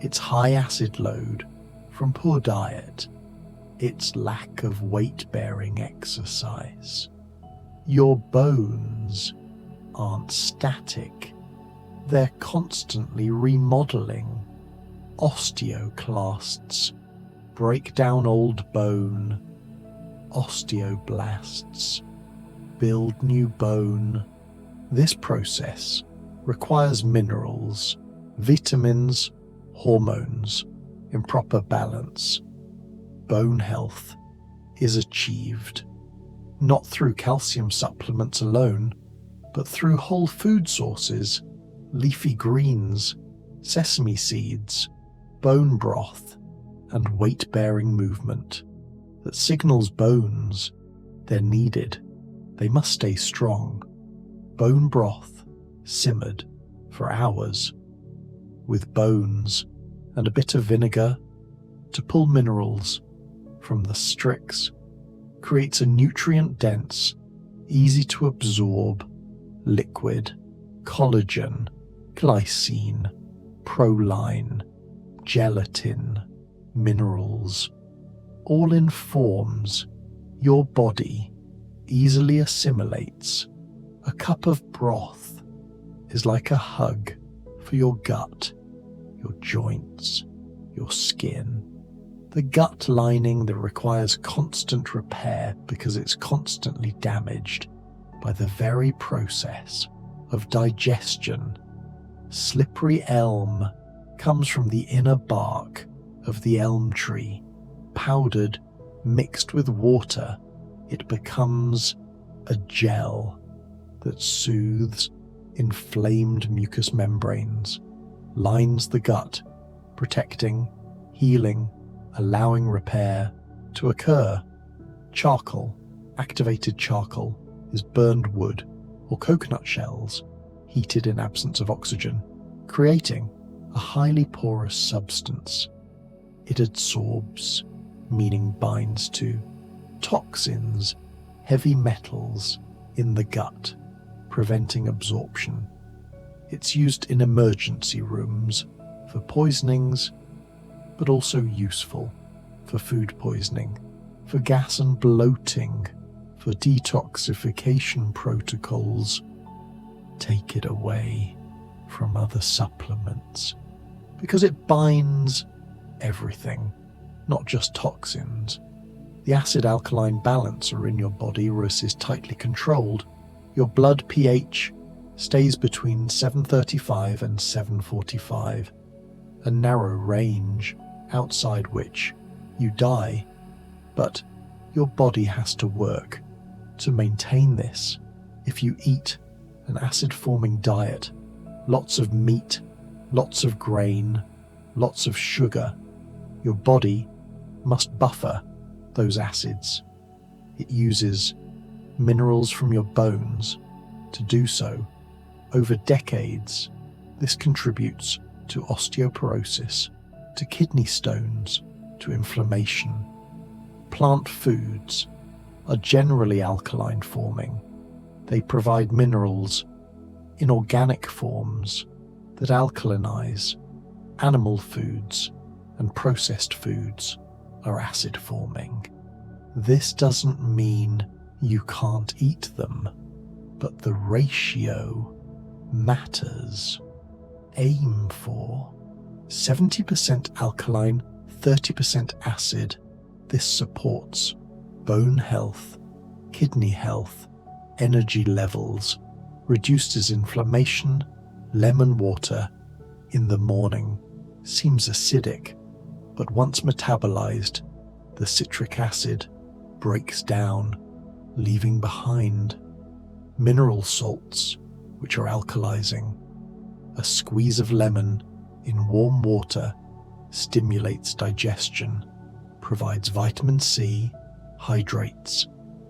It's high acid load from poor diet. It's lack of weight-bearing exercise. Your bones aren't static. They're constantly remodeling. Osteoclasts break down old bone. Osteoblasts build new bone. This process requires minerals, vitamins, hormones in proper balance. Bone health is achieved not through calcium supplements alone, but through whole food sources, leafy greens, sesame seeds, bone broth, and weight-bearing movement that signals bones they're needed. They must stay strong. Bone broth simmered for hours with bones and a bit of vinegar to pull minerals from the strix creates a nutrient-dense, easy-to-absorb liquid, collagen, glycine, proline, gelatin, minerals, all in forms your body easily assimilates. A cup of broth is like a hug for your gut, your joints, your skin. The gut lining that requires constant repair because it's constantly damaged by the very process of digestion. Slippery elm comes from the inner bark of the elm tree. Powdered, mixed with water, it becomes a gel that soothes inflamed mucous membranes, lines the gut protecting, healing, allowing repair to occur. Charcoal, activated charcoal, is burned wood or coconut shells heated in absence of oxygen, creating a highly porous substance. It adsorbs, meaning binds to, toxins, heavy metals in the gut, preventing absorption. It's used in emergency rooms for poisonings, but also useful for food poisoning, for gas and bloating, for detoxification protocols. Take it away from other supplements, because it binds everything, not just toxins. The acid-alkaline balancer in your body is tightly controlled. Your blood pH stays between 735 and 745, a narrow range outside which you die. But your body has to work to maintain this. If you eat an acid-forming diet, lots of meat, lots of grain, lots of sugar, your body must buffer those acids. It uses minerals from your bones to do so. Over decades, this contributes to osteoporosis, to kidney stones, to inflammation. Plant foods are generally alkaline forming. They provide minerals in organic forms that alkalinize. Animal foods and processed foods are acid forming. This doesn't mean you can't eat them, but the ratio matters. Aim for 70% alkaline, 30% acid. This supports bone health, kidney health, energy levels, reduces inflammation. Lemon water in the morning seems acidic, but once metabolized, the citric acid breaks down, leaving behind mineral salts, which are alkalizing. A squeeze of lemon in warm water stimulates digestion, provides vitamin C, hydrates,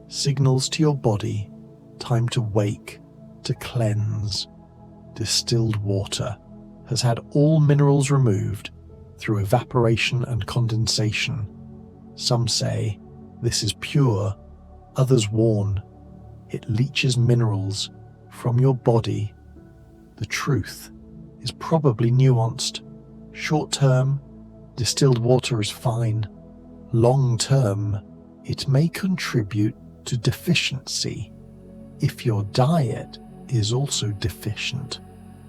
signals to your body time to wake, to cleanse. Distilled water has had all minerals removed through evaporation and condensation. Some say this is pure, others warn it leaches minerals from your body. The truth is probably nuanced. Short term, distilled water is fine. Long term, it may contribute to deficiency if your diet is also deficient.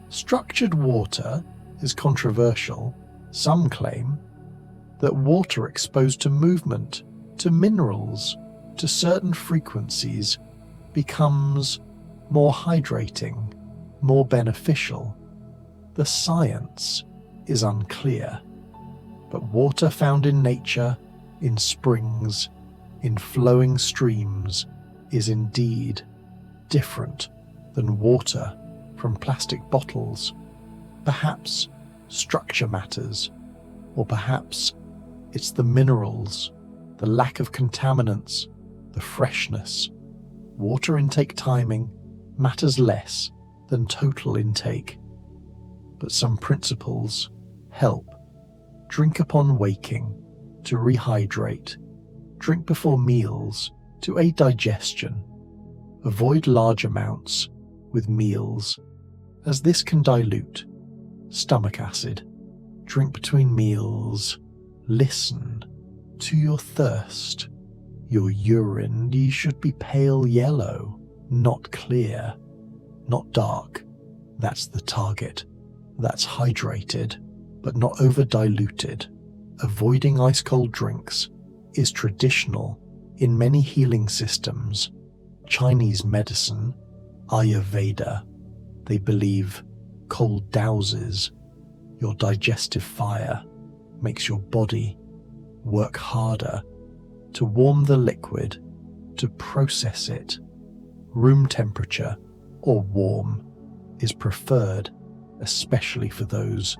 Structured water is controversial. Some claim that water exposed to movement, to minerals, to certain frequencies becomes more hydrating, more beneficial. The science is unclear, but water found in nature, in springs, in flowing streams, is indeed different than water from plastic bottles. Perhaps structure matters, or perhaps it's the minerals, the lack of contaminants, the freshness. Water intake timing matters less than total intake, but some principles help. Drink upon waking to rehydrate. Drink before meals to aid digestion. Avoid large amounts with meals, as this can dilute stomach acid. Drink between meals. Listen to your thirst. Your urine should be pale yellow, not clear, not dark. That's the target. That's hydrated, but not over-diluted. Avoiding ice-cold drinks is traditional in many healing systems. Chinese medicine, Ayurveda, they believe cold douses your digestive fire, makes your body work harder to warm the liquid, to process it. Room temperature or warm is preferred, especially for those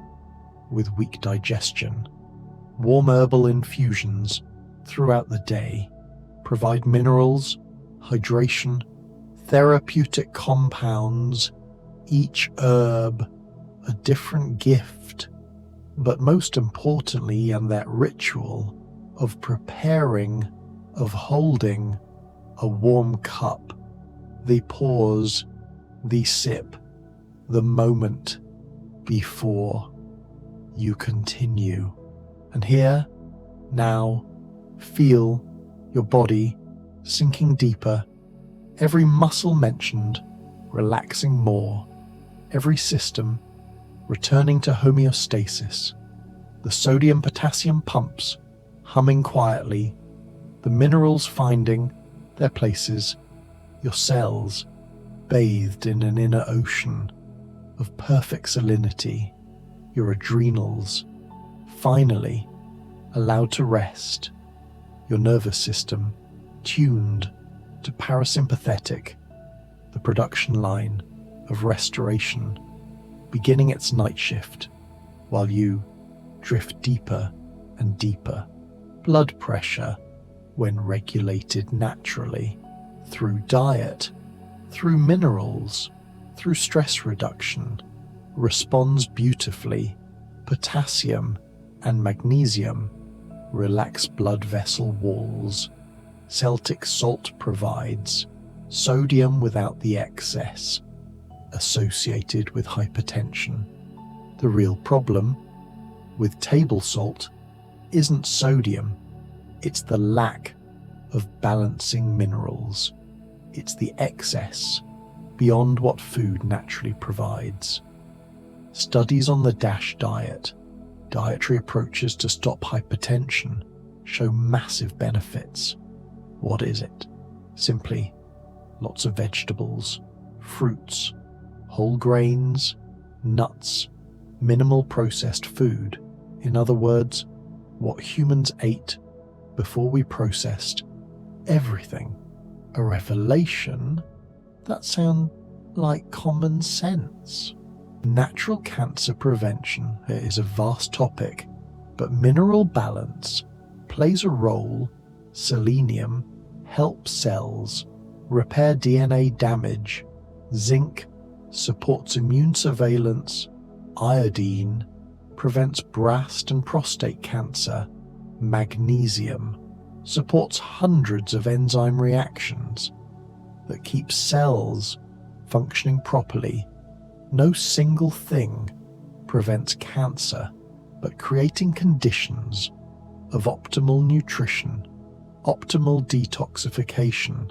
with weak digestion. Warm herbal infusions throughout the day provide minerals, hydration, therapeutic compounds, each herb a different gift, but most importantly, and that ritual of preparing, of holding a warm cup, the pause, the sip, the moment before you continue. And here, now, feel your body sinking deeper, every muscle mentioned relaxing more, every system returning to homeostasis, the sodium-potassium pumps humming quietly, the minerals finding their places, your cells bathed in an inner ocean of perfect salinity, your adrenals finally allowed to rest, your nervous system tuned to parasympathetic, the production line of restoration beginning its night shift while you drift deeper and deeper. Blood pressure, when regulated naturally through diet, through minerals, through stress reduction, responds beautifully. Potassium and magnesium relax blood vessel walls. Celtic salt provides sodium without the excess associated with hypertension. The real problem with table salt isn't sodium, it's the lack of balancing minerals. It's the excess beyond what food naturally provides. Studies on the DASH diet, dietary approaches to stop hypertension, show massive benefits. What is it? Simply lots of vegetables, fruits, whole grains, nuts, minimal processed food. In other words, what humans ate before we processed everything. A revelation that sounds like common sense. Natural cancer prevention is a vast topic, but mineral balance plays a role. Selenium helps cells repair DNA damage. Zinc supports immune surveillance. Iodine prevents breast and prostate cancer. Magnesium supports hundreds of enzyme reactions that keep cells functioning properly. No single thing prevents cancer, but creating conditions of optimal nutrition, optimal detoxification,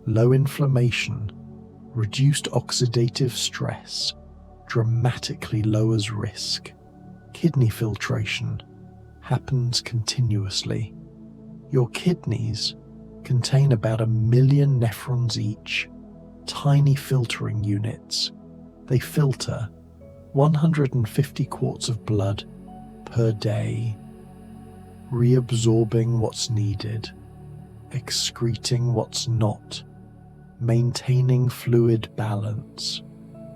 low inflammation, reduced oxidative stress dramatically lowers risk. Kidney filtration happens continuously. Your kidneys contain about 1 million nephrons each, tiny filtering units. They filter 150 quarts of blood per day, reabsorbing what's needed, excreting what's not, maintaining fluid balance,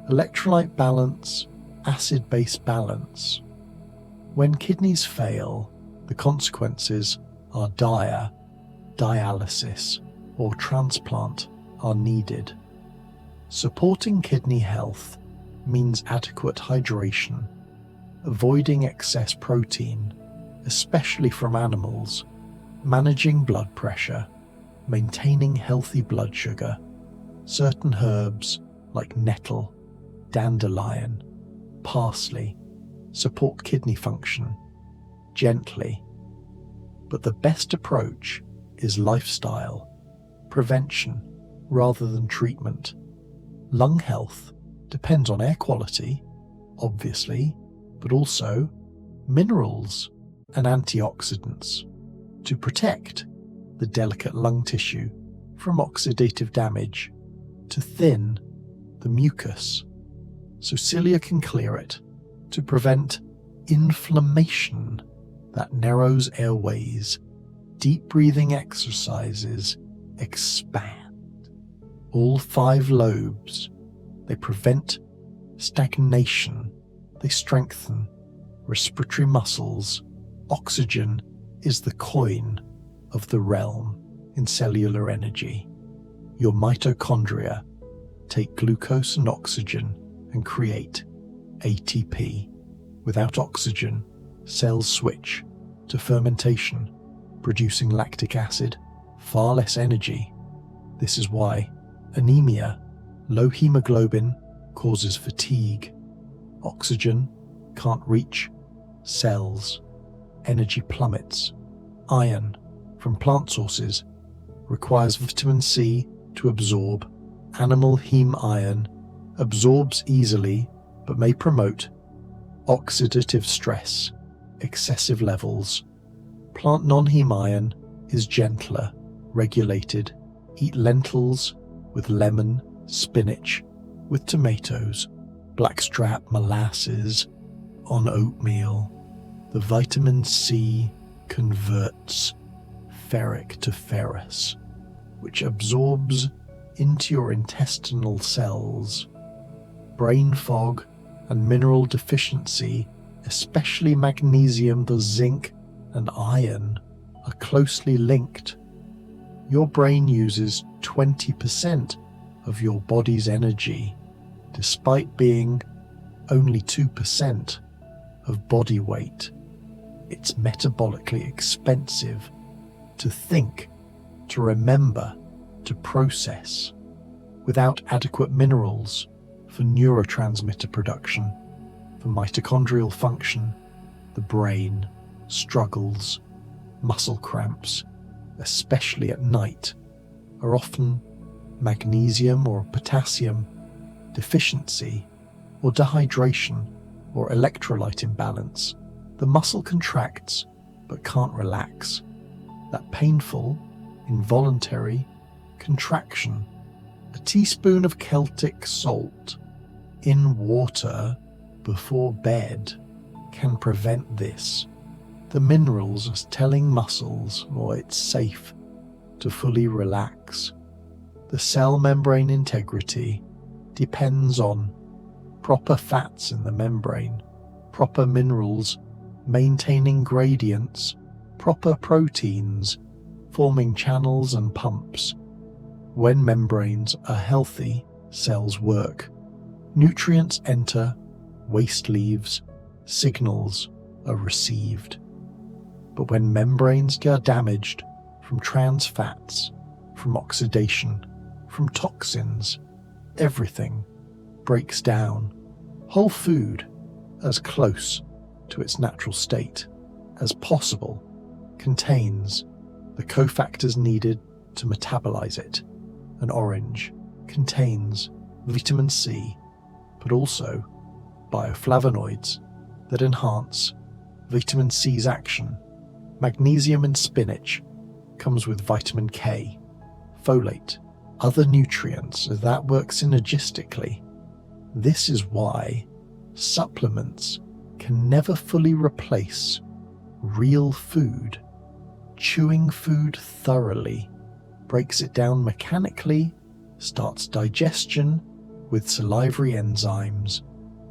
electrolyte balance, acid-base balance. When kidneys fail, the consequences are dire. Dialysis or transplant are needed. Supporting kidney health means adequate hydration, avoiding excess protein, especially from animals, managing blood pressure, maintaining healthy blood sugar. Certain herbs like nettle, dandelion, parsley support kidney function gently. But the best approach is lifestyle, prevention rather than treatment. Lung health depends on air quality, obviously, but also minerals and antioxidants to protect the delicate lung tissue from oxidative damage, to thin the mucus so cilia can clear it, to prevent inflammation that narrows airways. Deep breathing exercises expand all 5 lobes. They prevent stagnation. They strengthen respiratory muscles, oxygen is the coin of the realm in cellular energy. Your mitochondria take glucose and oxygen and create ATP. Without oxygen, cells switch to fermentation, producing lactic acid, far less energy. This is why anemia, low hemoglobin, causes fatigue. Oxygen can't reach cells. Energy plummets. Iron from plant sources requires vitamin C to absorb. Animal heme iron absorbs easily but may promote oxidative stress, excessive levels. Plant non-heme iron is gentler, regulated. Eat lentils with lemon, spinach, with tomatoes, blackstrap molasses on oatmeal. The vitamin C converts ferric to ferrous, which absorbs into your intestinal cells. Brain fog and mineral deficiency, especially magnesium, the zinc, and iron, are closely linked. Your brain uses 20% of your body's energy, despite being only 2% of body weight. It's metabolically expensive to think, to remember, to process. Without adequate minerals for neurotransmitter production, for mitochondrial function, the brain struggles. Muscle cramps, especially at night, are often magnesium or potassium deficiency or dehydration or electrolyte imbalance. The muscle contracts but can't relax. That painful, involuntary contraction. A teaspoon of Celtic salt in water before bed can prevent this. The minerals are telling muscles it's safe to fully relax. The cell membrane integrity depends on proper fats in the membrane, proper minerals maintaining gradients, proper proteins forming channels and pumps. When membranes are healthy, cells work. Nutrients enter, waste leaves, signals are received. But when membranes get damaged from trans fats, from oxidation, from toxins, everything breaks down. Whole food, as close to its natural state as possible, contains the cofactors needed to metabolize it. An orange contains vitamin C, but also bioflavonoids that enhance vitamin C's action. Magnesium in spinach comes with vitamin K, folate, other nutrients that work synergistically. This is why supplements can never fully replace real food. Chewing food thoroughly breaks it down mechanically, starts digestion with salivary enzymes.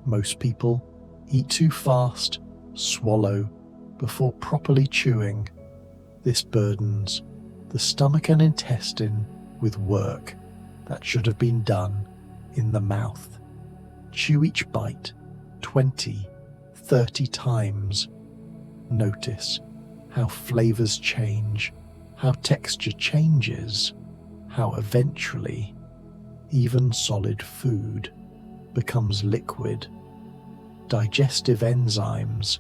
Most people eat too fast, swallow before properly chewing. This burdens the stomach and intestine with work that should have been done in the mouth. Chew each bite 20, 30 times. Notice how flavors change, how texture changes, how eventually even solid food becomes liquid. Digestive enzymes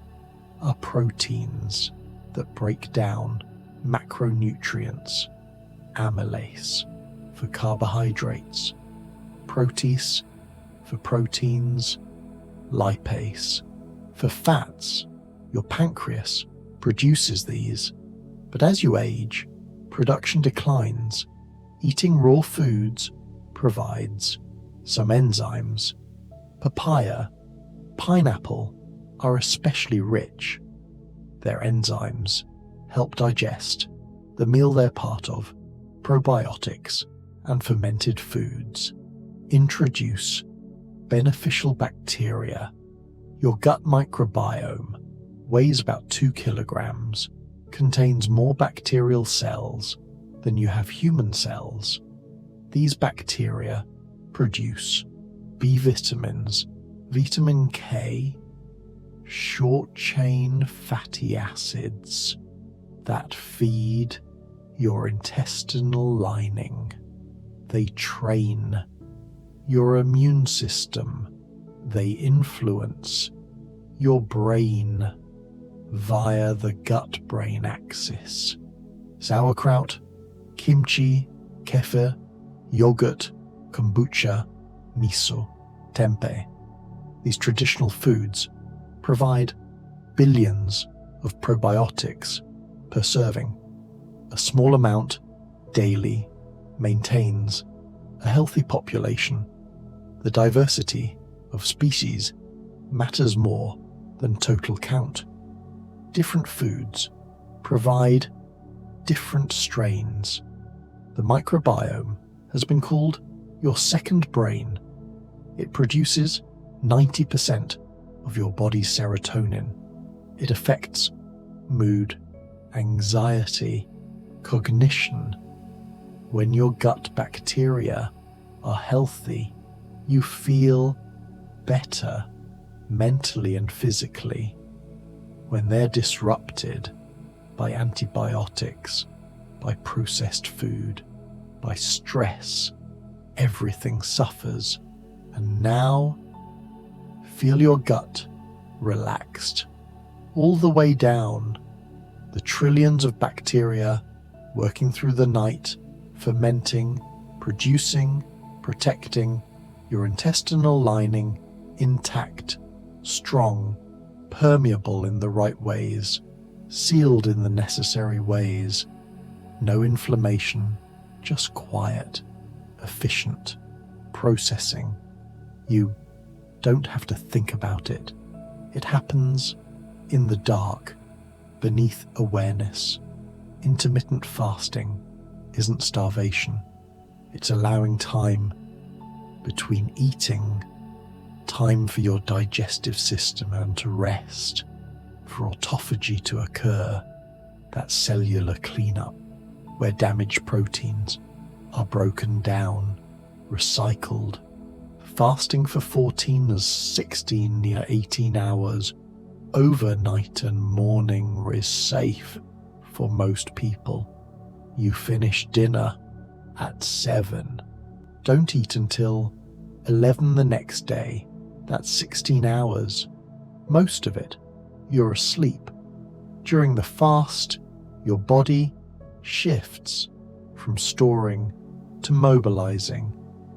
are proteins that break down macronutrients. Amylase for carbohydrates, protease for proteins, lipase for fats. Your pancreas produces these, but as you age, production declines. Eating raw foods provides some enzymes. Papaya, pineapple are especially rich. Their enzymes help digest the meal they're part of. Probiotics and fermented foods introduce beneficial bacteria. Your gut microbiome weighs about 2 kilograms, contains more bacterial cells than you have human cells. These bacteria produce B vitamins, vitamin K, short-chain fatty acids that feed your intestinal lining. They train your immune system. They influence your brain via the gut-brain axis. Sauerkraut, kimchi, kefir, yogurt, kombucha, miso, tempeh. These traditional foods provide billions of probiotics per serving. A small amount daily maintains a healthy population. The diversity of species matters more than total count. Different foods provide different strains. The microbiome has been called your second brain. It produces 90% of your body's serotonin. It affects mood, anxiety, cognition. When your gut bacteria are healthy, you feel better mentally and physically. When they're disrupted by antibiotics, by processed food, by stress, everything suffers. And now, feel your gut relaxed all the way down. The trillions of bacteria working through the night, fermenting, producing, protecting your intestinal lining intact, strong, permeable in the right ways, sealed in the necessary ways. No inflammation, just quiet, efficient, processing. You don't have to think about it. It happens in the dark, beneath awareness. Intermittent fasting isn't starvation. It's allowing time between eating, time for your digestive system and to rest, for autophagy to occur, that cellular cleanup where damaged proteins are broken down, recycled. Fasting for 14 as 16 near 18 hours overnight and morning is safe for most people. You finish dinner at 7. Don't eat until 11 the next day. That's 16 hours. Most of it, you're asleep. During the fast, your body shifts from storing to mobilizing,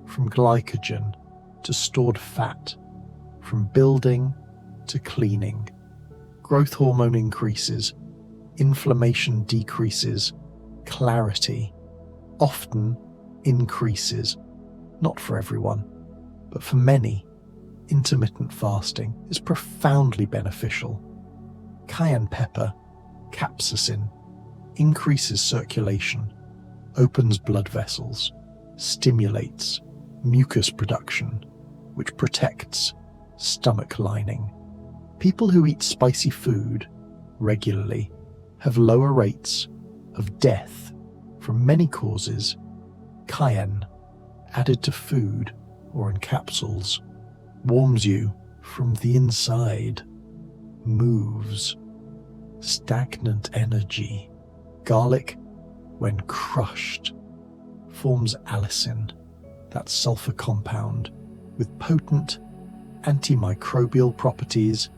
from glycogen to stored fat, from building to cleaning. Growth hormone increases, inflammation decreases, clarity often increases. Not for everyone, but for many, intermittent fasting is profoundly beneficial. Cayenne pepper, capsaicin, increases circulation, opens blood vessels, stimulates mucus production, which protects stomach lining. People who eat spicy food regularly have lower rates of death from many causes. Cayenne, added to food or in capsules, warms you from the inside, moves stagnant energy. Garlic, when crushed, forms allicin, that sulfur compound with potent antimicrobial properties.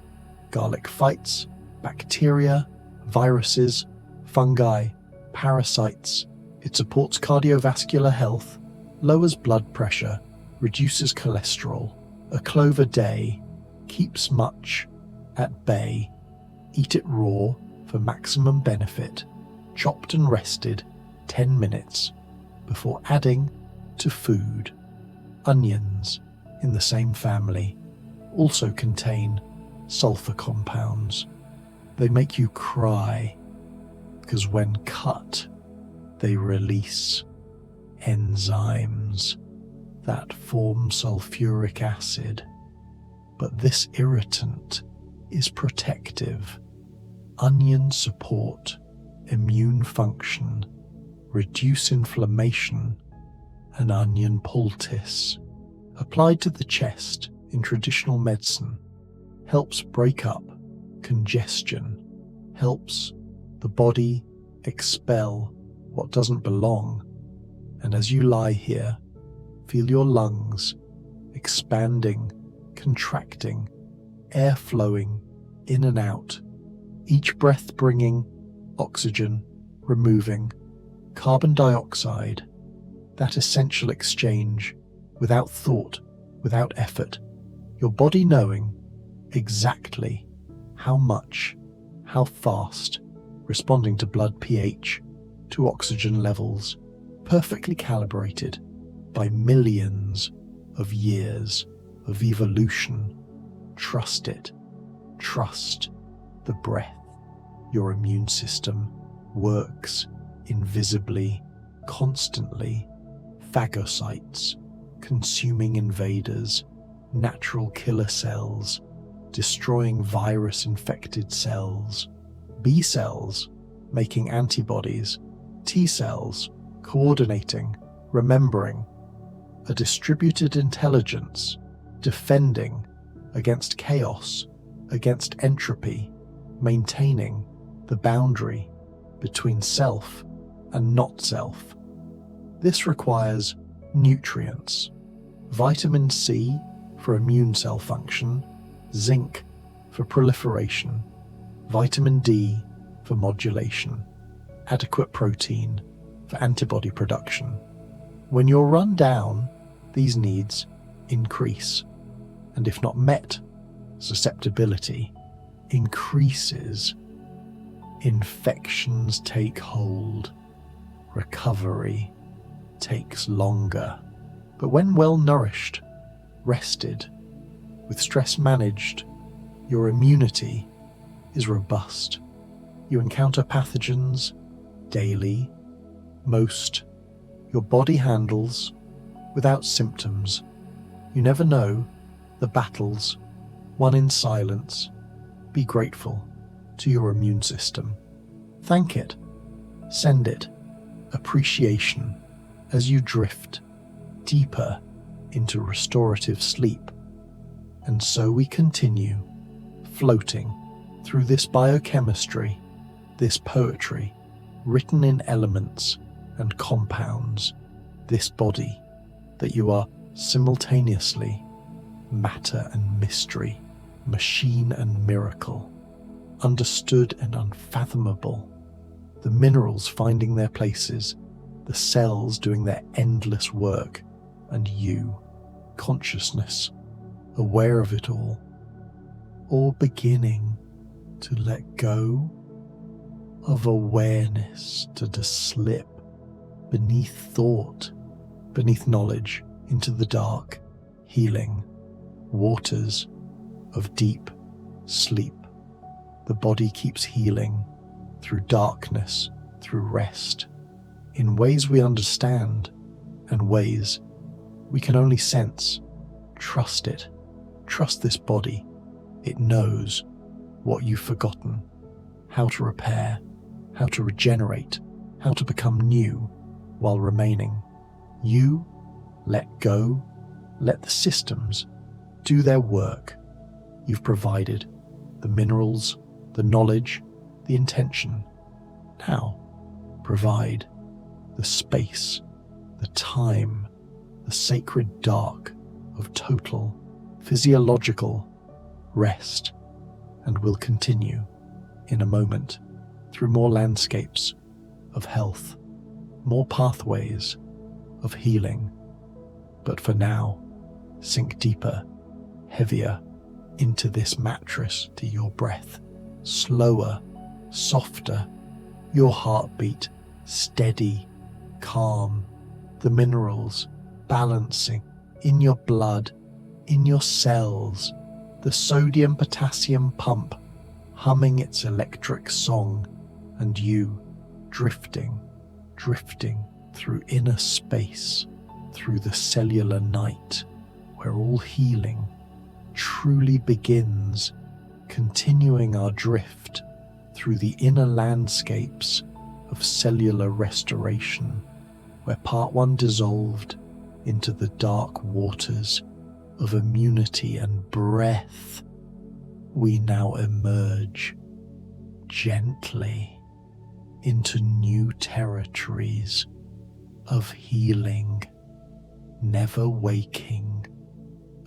Garlic fights bacteria, viruses, fungi, parasites. It supports cardiovascular health, lowers blood pressure, reduces cholesterol. A clove a day keeps much at bay. Eat it raw for maximum benefit, chopped and rested 10 minutes before adding to food. Onions, in the same family, also contain sulfur compounds. They make you cry because when cut, they release enzymes that form sulfuric acid. But this irritant is protective. Onion support immune function, reduce inflammation, and onion poultice, applied to the chest in traditional medicine, helps break up congestion, helps the body expel what doesn't belong. And as you lie here, feel your lungs expanding, contracting, air flowing in and out, each breath bringing oxygen, removing carbon dioxide, that essential exchange, without thought, without effort, your body knowing exactly how much, how fast, responding to blood pH, to oxygen levels, perfectly calibrated by millions of years of evolution. Trust it. Trust the breath. Your immune system works invisibly, constantly. Phagocytes, consuming invaders, natural killer cells, destroying virus-infected cells, B cells, making antibodies, T cells, coordinating, remembering, a distributed intelligence, defending against chaos, against entropy, maintaining the boundary between self and not self. This requires nutrients, vitamin C for immune cell function, zinc for proliferation, vitamin D for modulation, adequate protein for antibody production. When you're run down, these needs increase, and if not met, susceptibility increases. Infections take hold. Recovery takes longer. But when well nourished, rested, with stress managed, your immunity is robust. You encounter pathogens daily. Most your body handles without symptoms. You never know the battles won in silence. Be grateful to your immune system. Thank it. Send it appreciation as you drift deeper into restorative sleep. And so we continue floating through this biochemistry, this poetry written in elements and compounds, this body that you are simultaneously matter and mystery, machine and miracle, understood and unfathomable, the minerals finding their places, the cells doing their endless work, and you, consciousness, aware of it all beginning to let go of awareness, to slip beneath thought, beneath knowledge, into the dark, healing waters of deep sleep. The body keeps healing through darkness, through rest, in ways we understand and ways we can only sense. Trust it. Trust this body. It knows what you've forgotten, how to repair, how to regenerate, how to become new while remaining. You let go, let the systems do their work. You've provided the minerals, the knowledge, the intention. Now, provide the space, the time, the sacred dark of total physiological rest, and we'll continue in a moment through more landscapes of health, more pathways of healing. But for now, sink deeper, heavier into this mattress to your breath, slower, softer, your heartbeat steady, calm, the minerals balancing in your blood, in your cells, the sodium-potassium pump humming its electric song, and you drifting through inner space, through the cellular night, where all healing truly begins, continuing our drift through the inner landscapes of cellular restoration, where part 1 dissolved into the dark waters of immunity and breath, we now emerge gently into new territories of healing, never waking,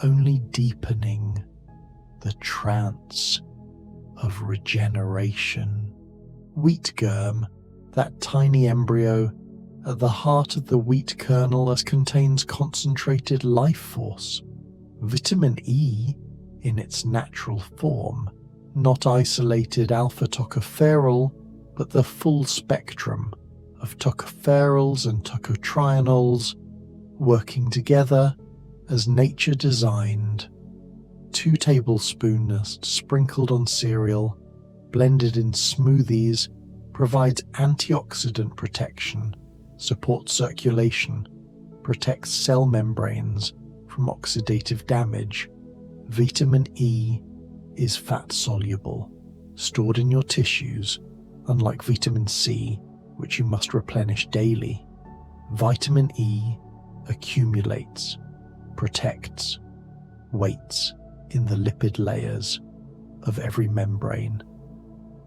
only deepening the trance of regeneration. Wheat germ, that tiny embryo at the heart of the wheat kernel, as contains concentrated life force. Vitamin E in its natural form, not isolated alpha tocopherol, but the full spectrum of tocopherols and tocotrienols working together as nature designed. 2 tablespoons sprinkled on cereal, blended in smoothies, provides antioxidant protection, supports circulation, protects cell membranes from oxidative damage. Vitamin E is fat-soluble, stored in your tissues, unlike vitamin C, which you must replenish daily. Vitamin E accumulates, protects, waits in the lipid layers of every membrane.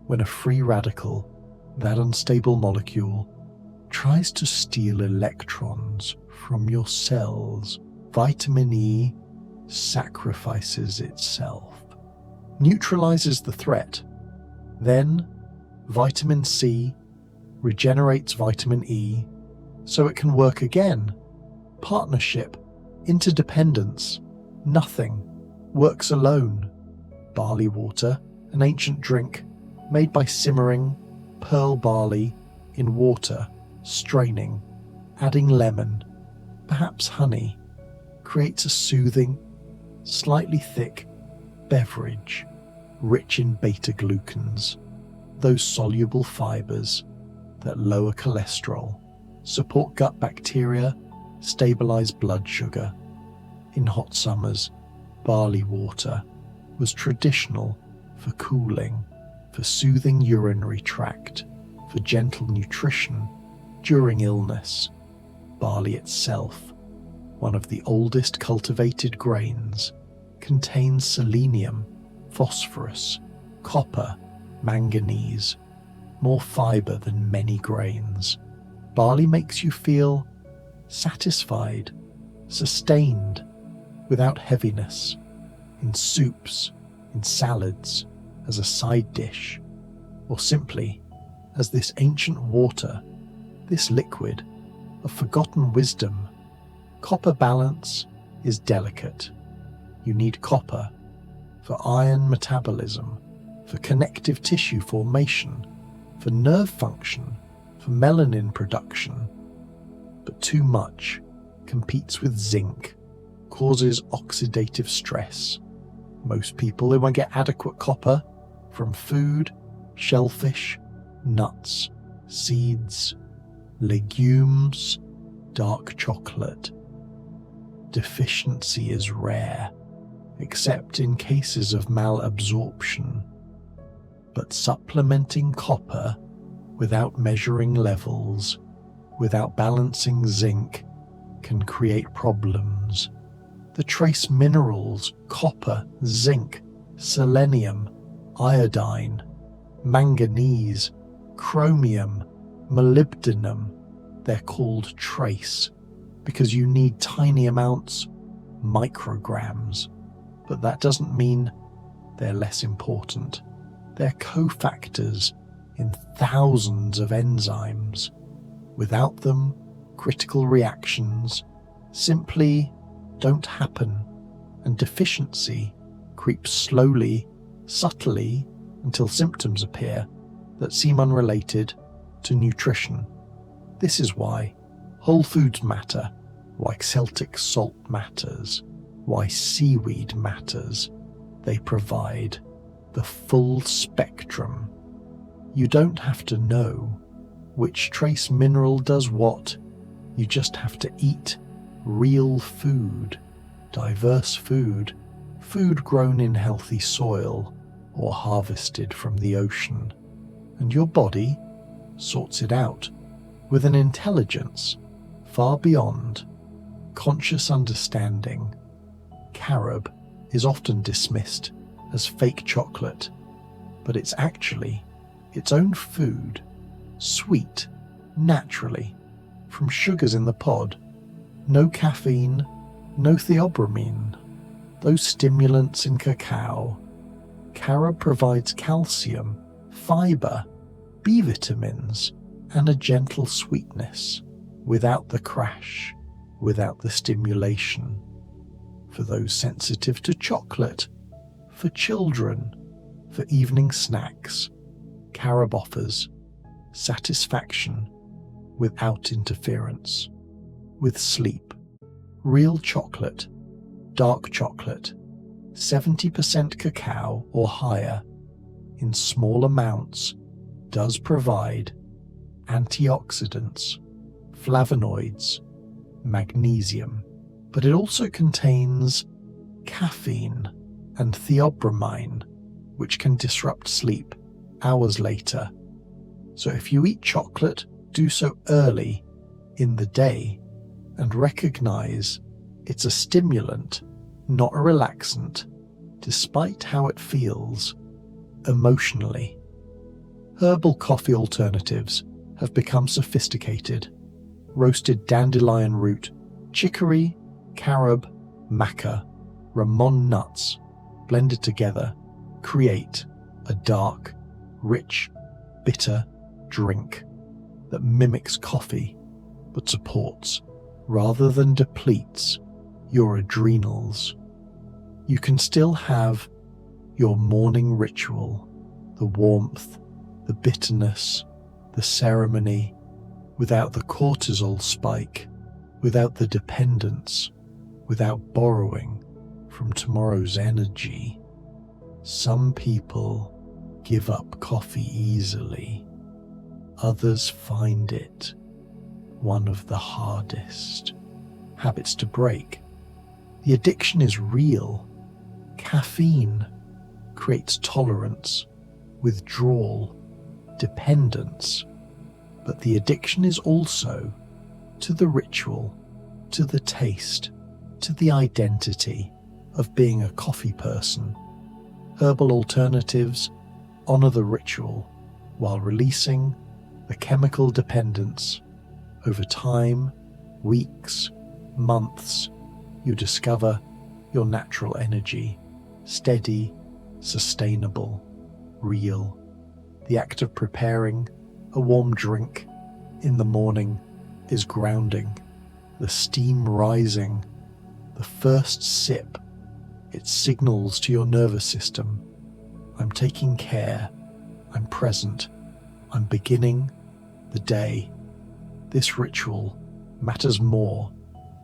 When a free radical, that unstable molecule, tries to steal electrons from your cells, vitamin E sacrifices itself, neutralizes the threat. Then, vitamin C regenerates vitamin E so it can work again. Partnership, interdependence, nothing works alone. Barley water, an ancient drink made by simmering pearl barley in water, straining, adding lemon, perhaps honey, creates a soothing, slightly thick beverage, rich in beta-glucans, those soluble fibers that lower cholesterol, support gut bacteria, stabilize blood sugar. In hot summers, barley water was traditional for cooling, for soothing urinary tract, for gentle nutrition during illness. Barley itself, one of the oldest cultivated grains, contains selenium, phosphorus, copper, manganese, more fiber than many grains. Barley makes you feel satisfied, sustained, without heaviness, in soups, in salads, as a side dish, or simply as this ancient water, this liquid of forgotten wisdom. Copper balance is delicate. You need copper for iron metabolism, for connective tissue formation, for nerve function, for melanin production. But too much competes with zinc, causes oxidative stress. Most people who won't get adequate copper from food, shellfish, nuts, seeds, legumes, dark chocolate. Deficiency is rare, except in cases of malabsorption. But supplementing copper without measuring levels, without balancing zinc, can create problems. The trace minerals copper, zinc, selenium, iodine, manganese, chromium, molybdenum, they're called trace because you need tiny amounts, micrograms. But that doesn't mean they're less important. They're cofactors in thousands of enzymes. Without them, critical reactions simply don't happen, and deficiency creeps slowly, subtly, until symptoms appear that seem unrelated to nutrition. This is why whole foods matter, why Celtic salt matters, why seaweed matters. They provide the full spectrum. You don't have to know which trace mineral does what. You just have to eat real food, diverse food, food grown in healthy soil or harvested from the ocean. and your body sorts it out with an intelligence far beyond conscious understanding. Carob is often dismissed as fake chocolate, but it's actually its own food, sweet, naturally, from sugars in the pod. No caffeine, no theobromine, those stimulants in cacao. Carob provides calcium, fibre, B vitamins, and a gentle sweetness, without the crash, without the stimulation. For those sensitive to chocolate, for children, for evening snacks, Carob offers satisfaction without interference, with sleep. Real chocolate, dark chocolate, 70% cacao or higher, in small amounts, does provide antioxidants, flavonoids, magnesium, but it also contains caffeine and theobromine, which can disrupt sleep hours later. So if you eat chocolate, do so early in the day and recognize it's a stimulant, not a relaxant, despite how it feels emotionally. Herbal coffee alternatives have become sophisticated. Roasted dandelion root, chicory, carob, maca, ramon nuts blended together create a dark, rich, bitter drink that mimics coffee but supports rather than depletes your adrenals. You can still have your morning ritual, the warmth, the bitterness, the ceremony, without the cortisol spike, without the dependence, without borrowing from tomorrow's energy. Some people give up coffee easily. Others find it one of the hardest habits to break. The addiction is real. Caffeine creates tolerance, withdrawal, dependence, but the addiction is also to the ritual, to the taste, to the identity of being a coffee person. Herbal alternatives honor the ritual while releasing the chemical dependence. Over time, weeks, months, you discover your natural energy, steady, sustainable, real. The act of preparing a warm drink in the morning is grounding. The steam rising, the first sip, it signals to your nervous system, I'm taking care, I'm present, I'm beginning the day. This ritual matters more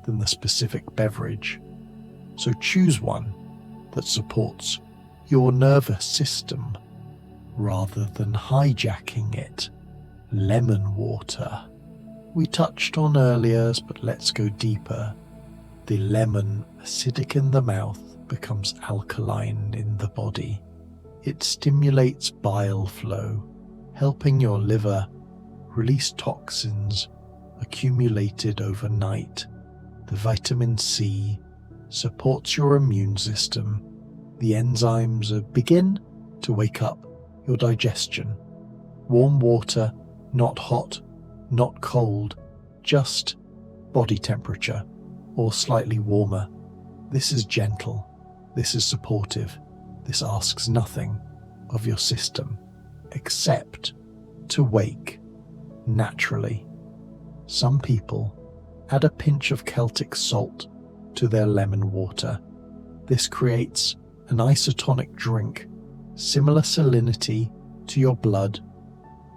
than the specific beverage. So choose one that supports your nervous system rather than hijacking it. Lemon water. We touched on earlier, but let's go deeper. The lemon, acidic in the mouth, becomes alkaline in the body. It stimulates bile flow, helping your liver release toxins accumulated overnight. The vitamin C supports your immune system. The enzymes begin to wake up your digestion. Warm water, not hot, not cold, just body temperature or slightly warmer. This is gentle. This is supportive. This asks nothing of your system except to wake naturally. Some people add a pinch of Celtic salt to their lemon water. This creates an isotonic drink, similar salinity to your blood,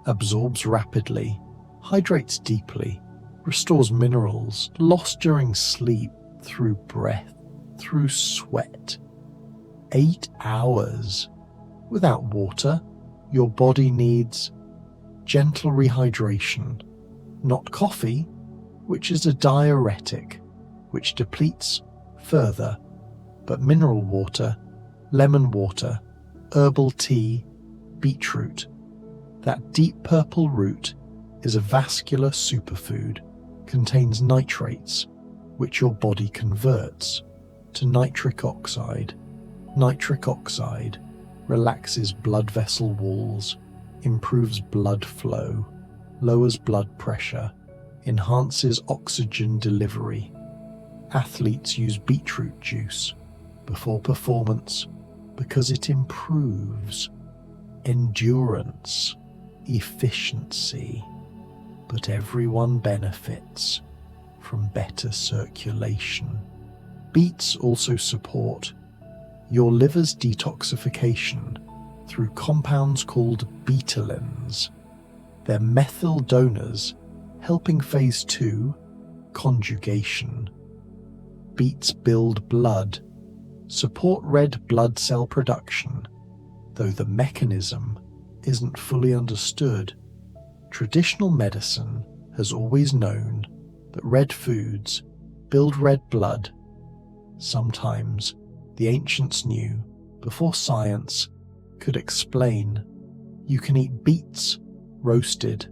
absorbs rapidly, hydrates deeply, restores minerals lost during sleep, through breath, through sweat. 8 hours. Without water, your body needs gentle rehydration, not coffee, which is a diuretic, which depletes further, but mineral water, lemon water, herbal tea, beetroot. That deep purple root is a vascular superfood, contains nitrates, which your body converts to nitric oxide. Nitric oxide relaxes blood vessel walls, improves blood flow, lowers blood pressure, enhances oxygen delivery. Athletes use beetroot juice before performance because it improves endurance, efficiency, but everyone benefits from better circulation. Beets also support your liver's detoxification through compounds called betalins. They're methyl donors helping phase 2 conjugation. Beets build blood, support red blood cell production, though the mechanism isn't fully understood. Traditional medicine has always known that red foods build red blood. Sometimes the ancients knew before science could explain. You can eat beets, roasted,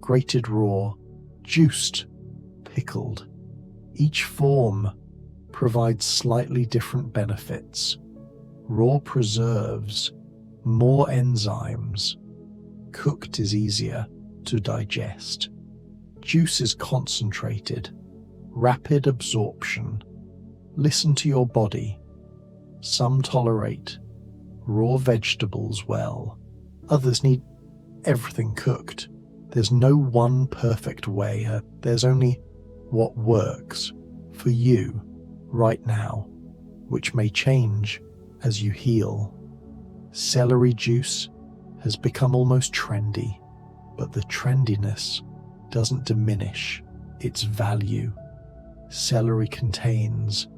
grated raw, juiced, pickled. Each form provides slightly different benefits. Raw preserves more enzymes. Cooked is easier to digest. Juice is concentrated, rapid absorption. Listen to your body. Some tolerate raw vegetables well. Others need everything cooked. There's no one perfect way. There's only what works for you right now, which may change as you heal. Celery juice has become almost trendy, but the trendiness doesn't diminish its value. Celery contains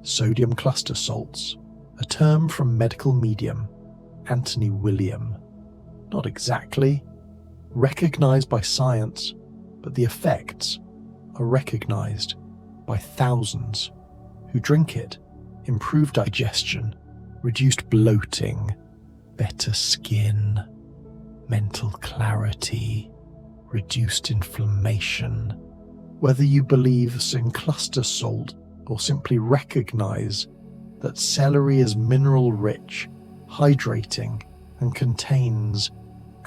sodium cluster salts, a term from medical medium Anthony William. Not exactly recognized by science, but the effects are recognized by thousands who drink it. Improved digestion, reduced bloating, better skin, mental clarity, reduced inflammation. Whether you believe in cluster salt or simply recognize that celery is mineral-rich, hydrating, and contains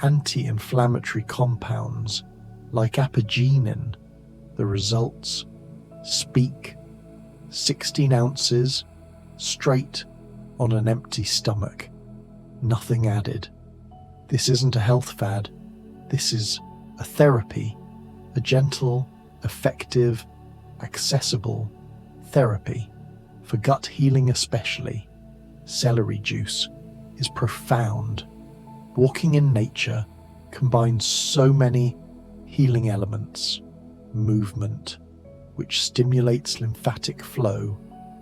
anti-inflammatory compounds like apigenin, the results speak. 16 ounces straight on an empty stomach. Nothing added. This isn't a health fad. This is a therapy, a gentle, effective, accessible therapy for gut healing especially. Celery juice is profound. Walking in nature combines so many healing elements. Movement, which stimulates lymphatic flow,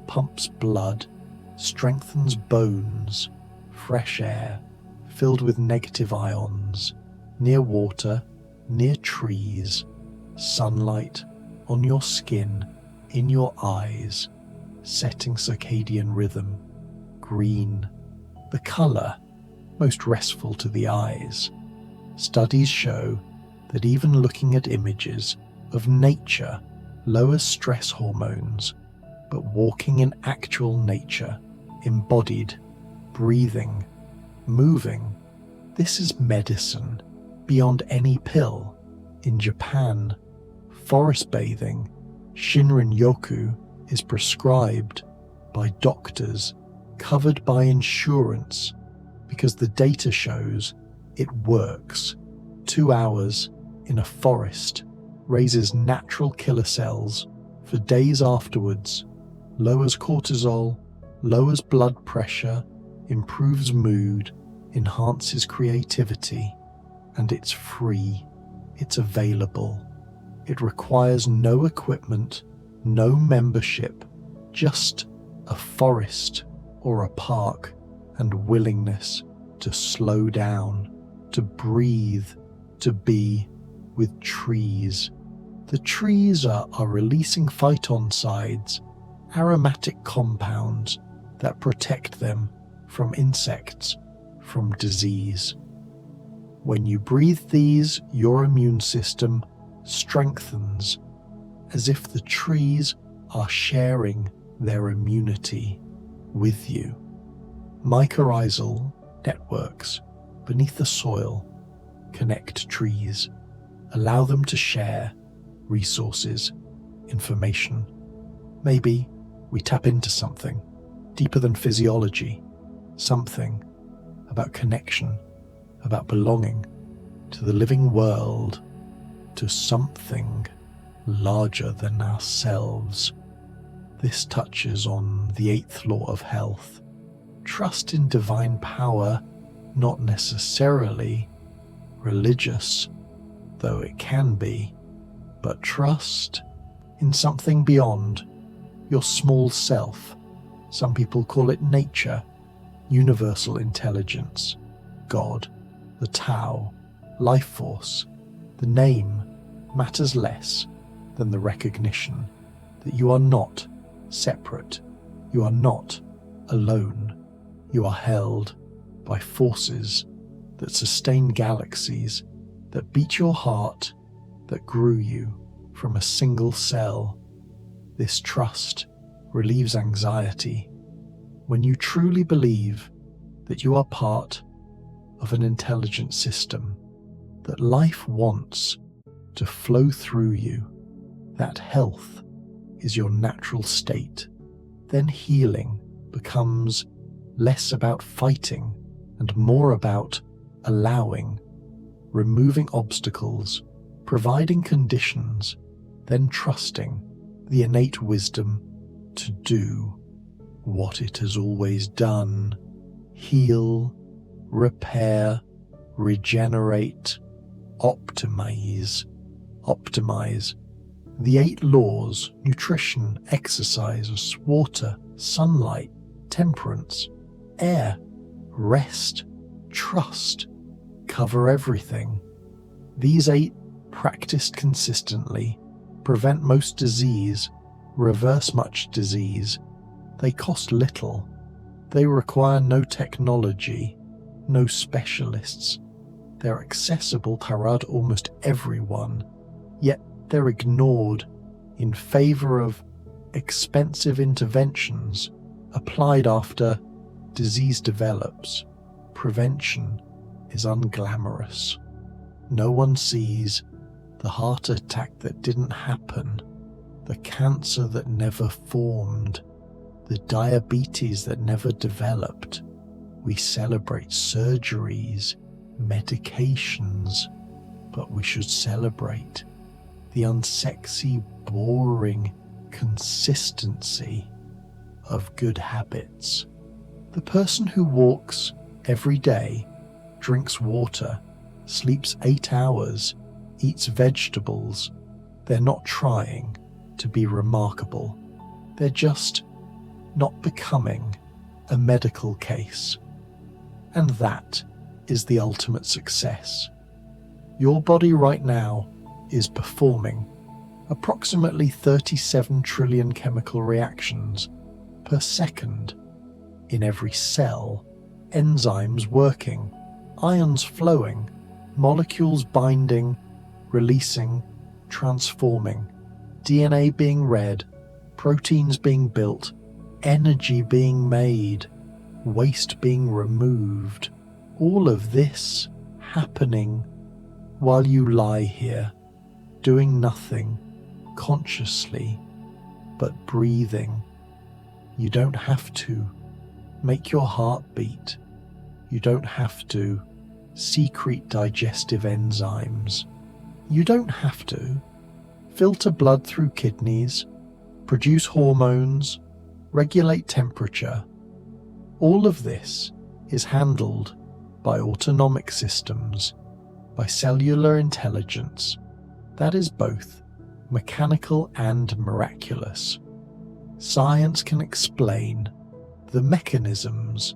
pumps blood, strengthens bones. Fresh air, filled with negative ions, near water, near trees, sunlight on your skin, in your eyes, setting circadian rhythm. Green, the color most restful to the eyes. Studies show that even looking at images of nature lowers stress hormones, but walking in actual nature, embodied, breathing, moving, this is medicine beyond any pill. In Japan, forest bathing, Shinrin-yoku, is prescribed by doctors covered by insurance because the data shows it works. 2 hours in a forest raises natural killer cells for days afterwards, lowers cortisol, lowers blood pressure, improves mood, enhances creativity, and it's free. It's available. It requires no equipment, no membership, just a forest or a park and willingness to slow down, to breathe, to be with trees. The trees are releasing phytoncides, aromatic compounds that protect them from insects, from disease. When you breathe these, your immune system strengthens, as if the trees are sharing their immunity with you. Mycorrhizal networks beneath the soil connect trees, allow them to share resources, information. Maybe we tap into something deeper than physiology, something about connection, about belonging to the living world, to something larger than ourselves. This touches on the 8th law of health. Trust in divine power, not necessarily religious, though it can be, but trust in something beyond your small self. Some people call it nature, universal intelligence, God, the Tao, life force. The name matters less than the recognition that you are not separate, you are not alone, you are held by forces that sustain galaxies, that beat your heart, that grew you from a single cell. This trust relieves anxiety when you truly believe that you are part of an intelligent system, that life wants to flow through you, that health is your natural state. Then healing becomes less about fighting and more about allowing, removing obstacles, providing conditions, then trusting the innate wisdom to do what it has always done: heal, repair, regenerate, optimize. The 8 laws: nutrition, exercise, water, sunlight, temperance, air, rest, trust, cover everything. These 8, practiced consistently, prevent most disease, reverse much disease. They cost little. They require no technology, no specialists. They're accessible to almost everyone, yet they're ignored in favor of expensive interventions applied after disease develops. Prevention is unglamorous. No one sees the heart attack that didn't happen, the cancer that never formed, the diabetes that never developed. We celebrate surgeries, medications, but we should celebrate the unsexy, boring consistency of good habits. The person who walks every day, drinks water, sleeps 8 hours, eats vegetables, they're not trying to be remarkable. They're just not becoming a medical case. And that is the ultimate success. Your body right now is performing approximately 37 trillion chemical reactions per second. In every cell, enzymes working, ions flowing, molecules binding, releasing, transforming, DNA being read, proteins being built, energy being made, waste being removed. All of this happening while you lie here, doing nothing consciously but breathing. You don't have to make your heart beat. You don't have to secrete digestive enzymes. You don't have to filter blood through kidneys, produce hormones, regulate temperature. All of this is handled by autonomic systems, by cellular intelligence that is both mechanical and miraculous. Science can explain the mechanisms,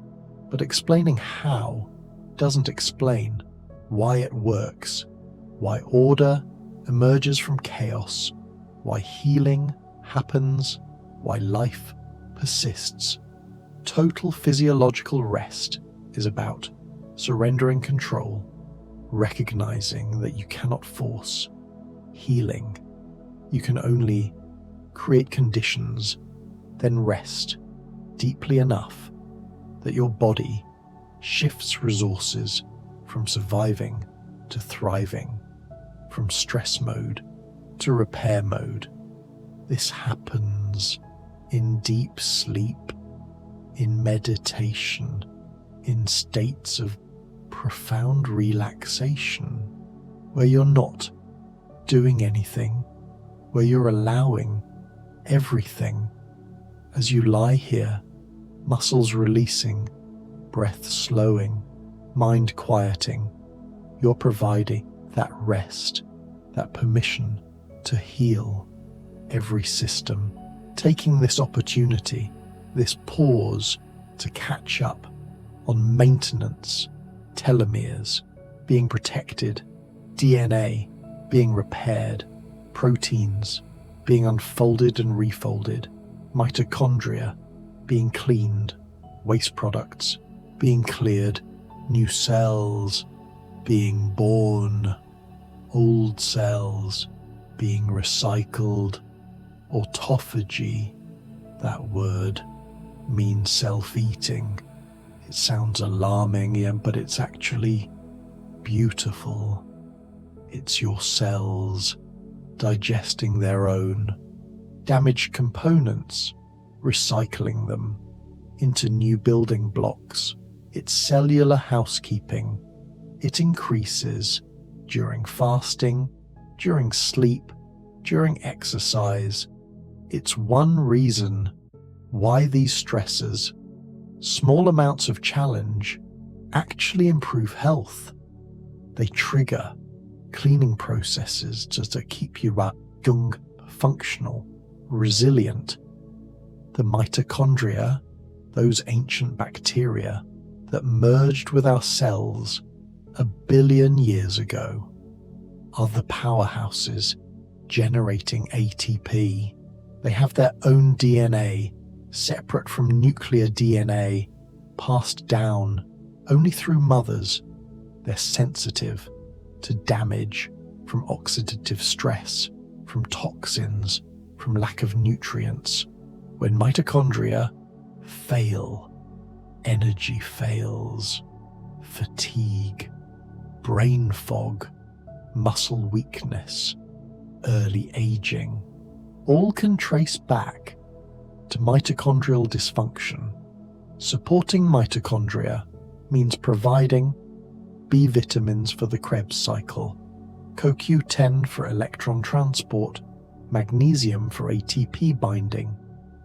but explaining how doesn't explain why it works, why order emerges from chaos, why healing happens, why life persists. Total physiological rest is about surrendering control, recognizing that you cannot force healing. You can only create conditions, then rest deeply enough that your body shifts resources from surviving to thriving, from stress mode to repair mode. This happens in deep sleep, in meditation, in states of profound relaxation, where you're not doing anything, where you're allowing everything as you lie here, muscles releasing, breath slowing, mind quieting. You're providing that rest, that permission to heal every system, taking this opportunity, this pause to catch up on maintenance, telomeres being protected, DNA being repaired, proteins being unfolded and refolded, mitochondria being cleaned, waste products being cleared, new cells being born, old cells being recycled. Autophagy, that word, means self-eating. It sounds alarming, but it's actually beautiful. It's your cells digesting their own damaged components, recycling them into new building blocks. It's cellular housekeeping. It increases during fasting, during sleep, during exercise. It's one reason why these stressors, small amounts of challenge, actually improve health. They trigger cleaning processes to keep you young, functional, resilient. The mitochondria, those ancient bacteria that merged with our cells 1 billion years ago, are the powerhouses generating ATP. They have their own DNA, separate from nuclear DNA, passed down only through mothers. They're sensitive to damage from oxidative stress, from toxins, from lack of nutrients. When mitochondria fail, energy fails, fatigue, brain fog, muscle weakness, early aging, all can trace back to mitochondrial dysfunction. Supporting mitochondria means providing B vitamins for the Krebs cycle, CoQ10 for electron transport, magnesium for ATP binding,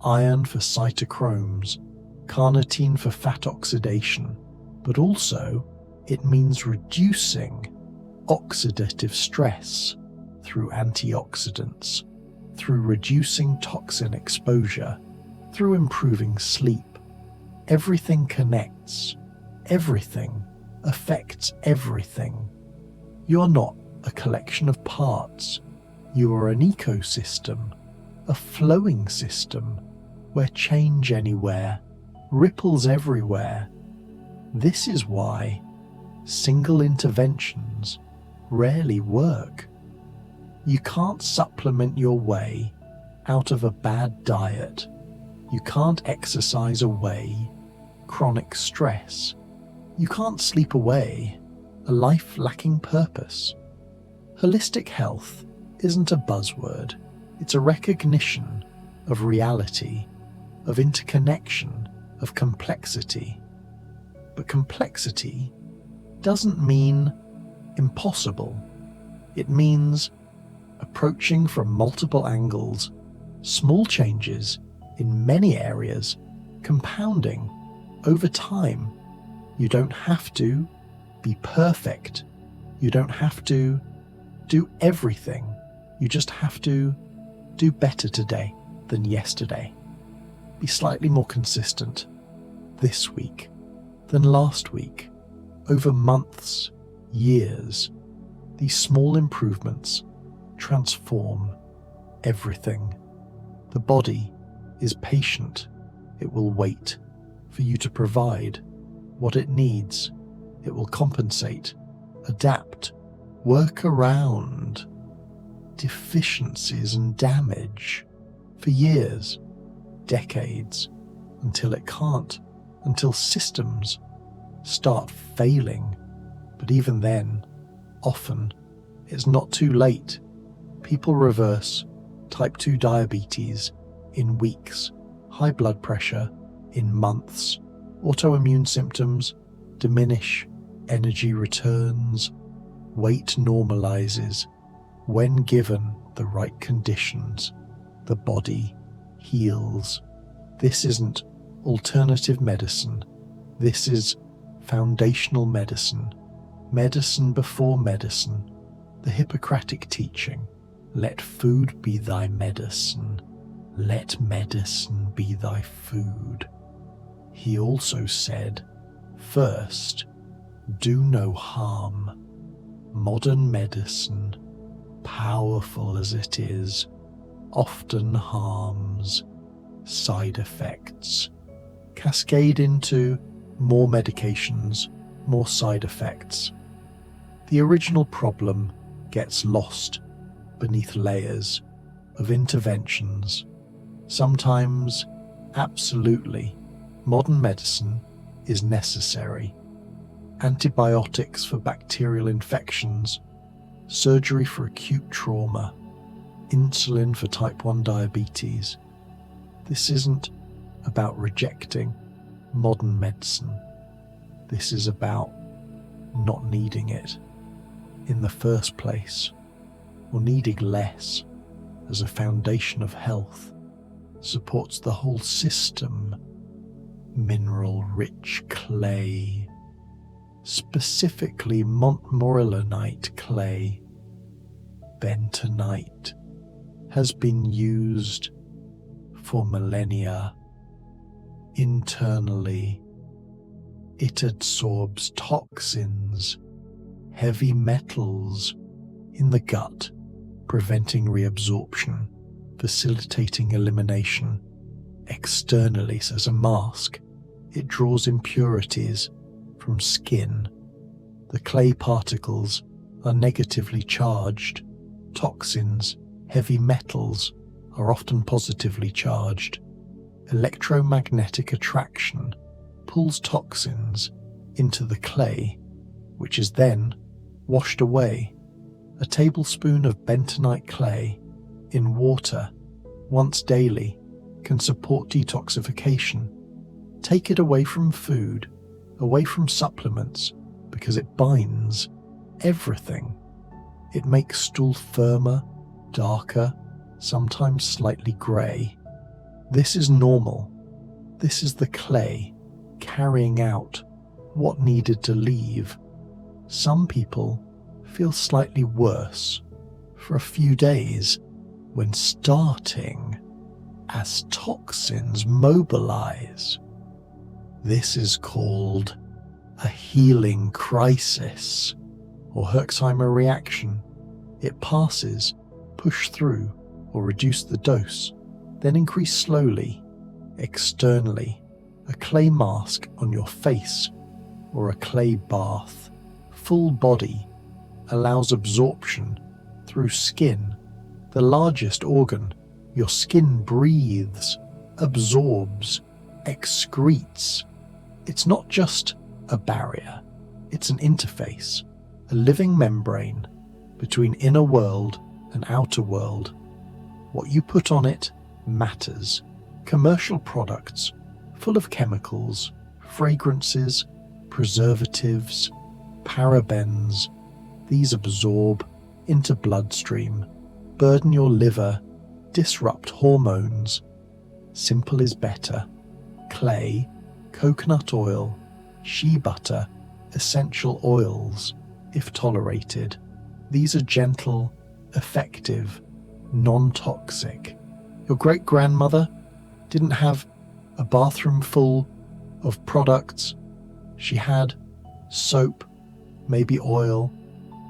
iron for cytochromes, carnitine for fat oxidation, but also it means reducing oxidative stress through antioxidants, through reducing toxin exposure, through improving sleep. Everything connects. Everything affects everything. You're not a collection of parts. You are an ecosystem, a flowing system where change anywhere ripples everywhere. This is why single interventions rarely work. You can't supplement your way out of a bad diet. You can't exercise away chronic stress. You can't sleep away a life lacking purpose. Holistic health isn't a buzzword. It's a recognition of reality, of interconnection, of complexity. But complexity doesn't mean impossible. It means approaching from multiple angles, small changes in many areas, compounding over time. You don't have to be perfect. You don't have to do everything. You just have to do better today than yesterday. Be slightly more consistent this week than last week. Over months, years, these small improvements transform everything. The body is patient. It will wait for you to provide what it needs. It will compensate adapt, work around deficiencies and damage for years, decades, until it can't, until systems start failing. But even then, often, it's not too late. People reverse type 2 diabetes in weeks, high blood pressure in months, autoimmune symptoms diminish, energy returns, weight normalizes. When given the right conditions, the body heals. This isn't alternative medicine. This is foundational medicine. Medicine before medicine. The Hippocratic teaching. Let food be thy medicine. Let medicine be thy food. He also said, first, do no harm. Modern medicine, powerful as it is, often harms. Side effects cascade into more medications, more side effects. The original problem gets lost beneath layers of interventions. Sometimes, absolutely, modern medicine is necessary. Antibiotics for bacterial infections, surgery for acute trauma, insulin for type 1 diabetes. This isn't about rejecting modern medicine. This is about not needing it in the first place, or needing less as a foundation of health supports the whole system. Mineral-rich clay, specifically montmorillonite clay, bentonite, has been used for millennia. Internally, it absorbs toxins, heavy metals in the gut, preventing reabsorption, facilitating elimination. Externally, as a mask, it draws impurities from skin. The clay particles are negatively charged. Toxins, heavy metals, are often positively charged. Electromagnetic attraction pulls toxins into the clay, which is then washed away. A tablespoon of bentonite clay in water once daily can support detoxification. Take it away from food, away from supplements, because it binds everything. It makes stool firmer, darker, sometimes slightly grey. This is normal. This is the clay carrying out what needed to leave. Some people feel slightly worse for a few days when starting as toxins mobilize. This is called a healing crisis or Herxheimer reaction. It passes, push through, or reduce the dose, then increase slowly. Externally, a clay mask on your face or a clay bath, full body, allows absorption through skin. The largest organ, your skin, breathes, absorbs, excretes. It's not just a barrier, it's an interface, a living membrane between inner world and outer world. What you put on it matters. Commercial products full of chemicals, fragrances, preservatives, parabens, these absorb into bloodstream, burden your liver, disrupt hormones. Simple is better. Clay, coconut oil, shea butter, essential oils, if tolerated. These are gentle, effective, non-toxic. Your great-grandmother didn't have a bathroom full of products. She had soap, maybe oil.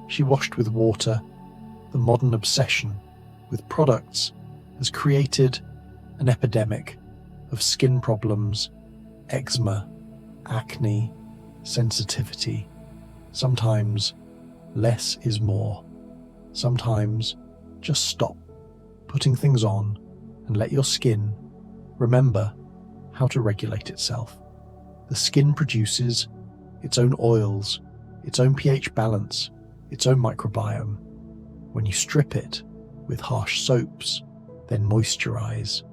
She washed with water. The modern obsession with products has created an epidemic of skin problems, eczema, acne, sensitivity, sometimes less is more. Sometimes just stop putting things on and let your skin remember how to regulate itself. The skin produces its own oils, its own pH balance, its own microbiome. When you strip it with harsh soaps, then moisturize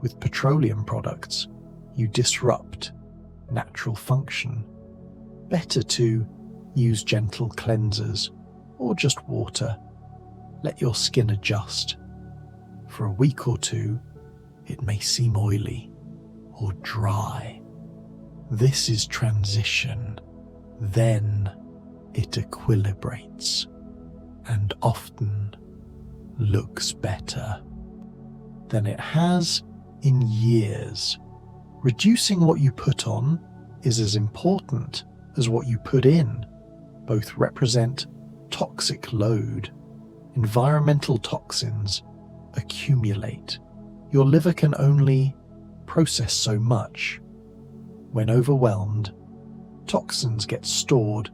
with petroleum products, you disrupt natural function. Better to use gentle cleansers or just water. Let your skin adjust. For a week or two, it may seem oily or dry. This is transition. Then it equilibrates and often looks better than it has in years. Reducing what you put on is as important as what you put in. Both represent toxic load. Environmental toxins accumulate. Your liver can only process so much. When overwhelmed, toxins get stored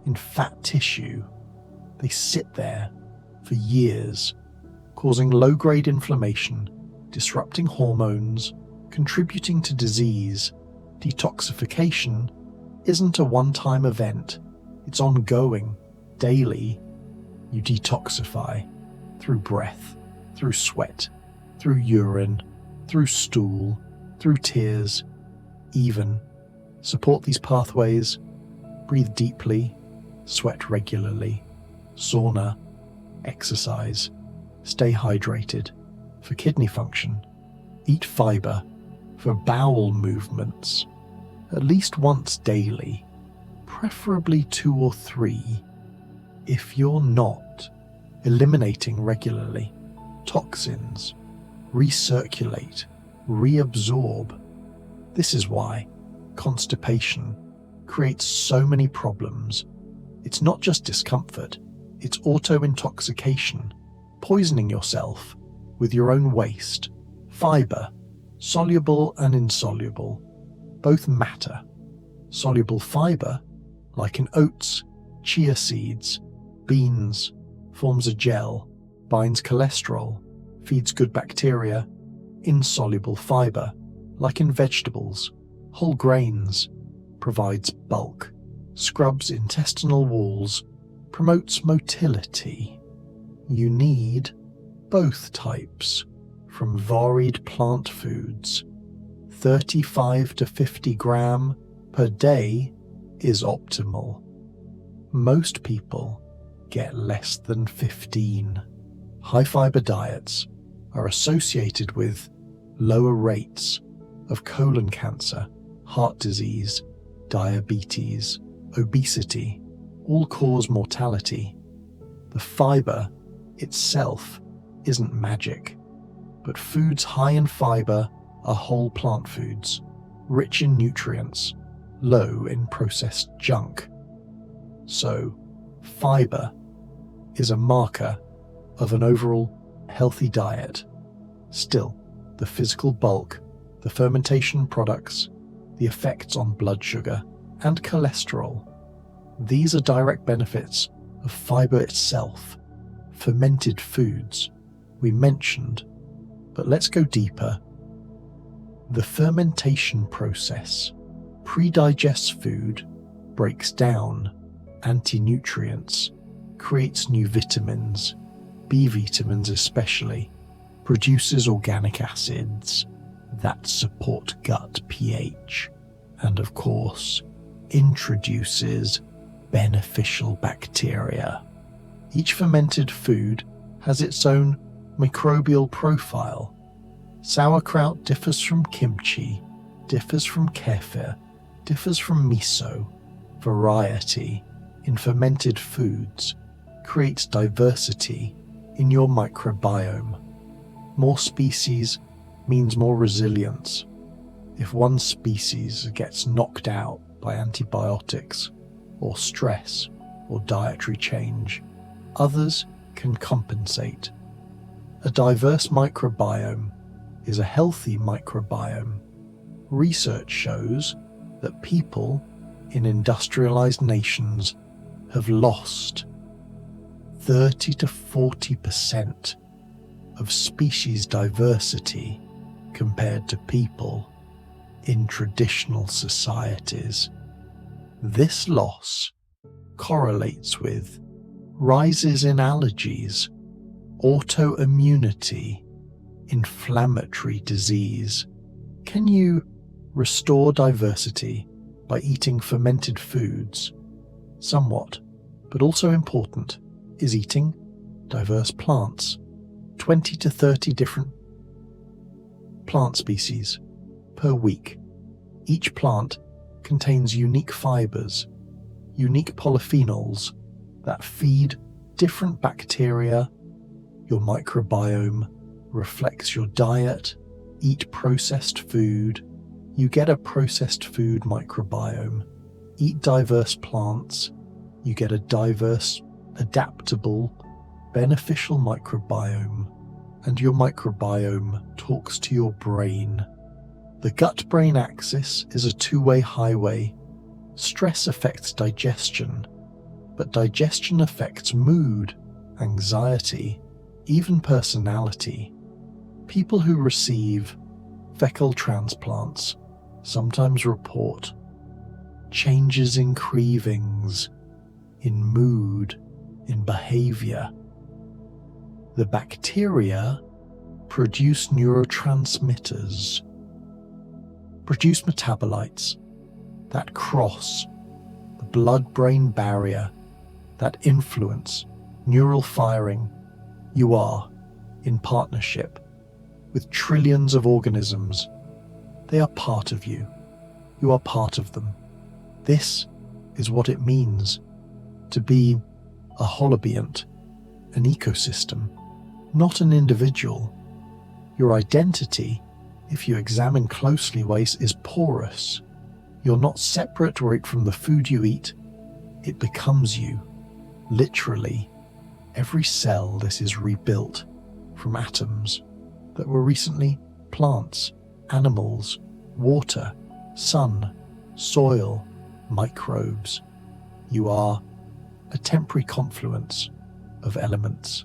in fat tissue. They sit there for years, causing low-grade inflammation, disrupting hormones, contributing to disease. Detoxification isn't a one-time event. It's ongoing, daily. You detoxify through breath, through sweat, through urine, through stool, through tears. Even support these pathways. Breathe deeply, sweat regularly, sauna, exercise, stay hydrated. For kidney function, eat fiber. For bowel movements, at least once daily, preferably 2 or 3. If you're not eliminating regularly, toxins recirculate, reabsorb. This is why constipation creates so many problems. It's not just discomfort, it's auto-intoxication, poisoning yourself with your own waste. Fiber, soluble and insoluble, both matter. Soluble fiber, like in oats, chia seeds, beans, forms a gel, binds cholesterol, feeds good bacteria. Insoluble fiber, like in vegetables, whole grains, provides bulk, scrubs intestinal walls, promotes motility. You need both types. From varied plant foods, 35 to 50 gram per day is optimal. Most people get less than 15. High fiber diets are associated with lower rates of colon cancer, heart disease, diabetes, obesity, all cause mortality. The fiber itself isn't magic. But foods high in fiber are whole plant foods, rich in nutrients, low in processed junk. So, fiber is a marker of an overall healthy diet. Still, the physical bulk, the fermentation products, the effects on blood sugar and cholesterol, these are direct benefits of fiber itself. Fermented foods, we mentioned. But let's go deeper. The fermentation process pre-digests food, breaks down anti-nutrients, creates new vitamins, B vitamins especially, produces organic acids that support gut pH, and of course, introduces beneficial bacteria. Each fermented food has its own microbial profile. Sauerkraut differs from kimchi, differs from kefir, differs from miso. Variety in fermented foods creates diversity in your microbiome. More species means more resilience. If one species gets knocked out by antibiotics or stress or dietary change, others can compensate. A diverse microbiome is a healthy microbiome. Research shows that people in industrialized nations have lost 30 to 40% of species diversity compared to people in traditional societies. This loss correlates with rises in allergies, autoimmunity, inflammatory disease. Can you restore diversity by eating fermented foods? Somewhat, but also important is eating diverse plants. 20 to 30 different plant species per week. Each plant contains unique fibers, unique polyphenols that feed different bacteria. Your microbiome reflects your diet. Eat processed food, you get a processed food microbiome. Eat diverse plants, you get a diverse, adaptable, beneficial microbiome, and your microbiome talks to your brain. The gut-brain axis is a two-way highway. Stress affects digestion, but digestion affects mood, anxiety, even personality. People who receive fecal transplants sometimes report changes in cravings, in mood, in behavior. The bacteria produce neurotransmitters, produce metabolites that cross the blood-brain barrier, that influence neural firing. You are in partnership with trillions of organisms. They are part of you. You are part of them. This is what it means to be a holobiont, an ecosystem, not an individual. Your identity, if you examine closely, is porous. You're not separate right from the food you eat. It becomes you. Literally, every cell this is rebuilt from atoms that were recently plants, animals, water, sun, soil, microbes. You are a temporary confluence of elements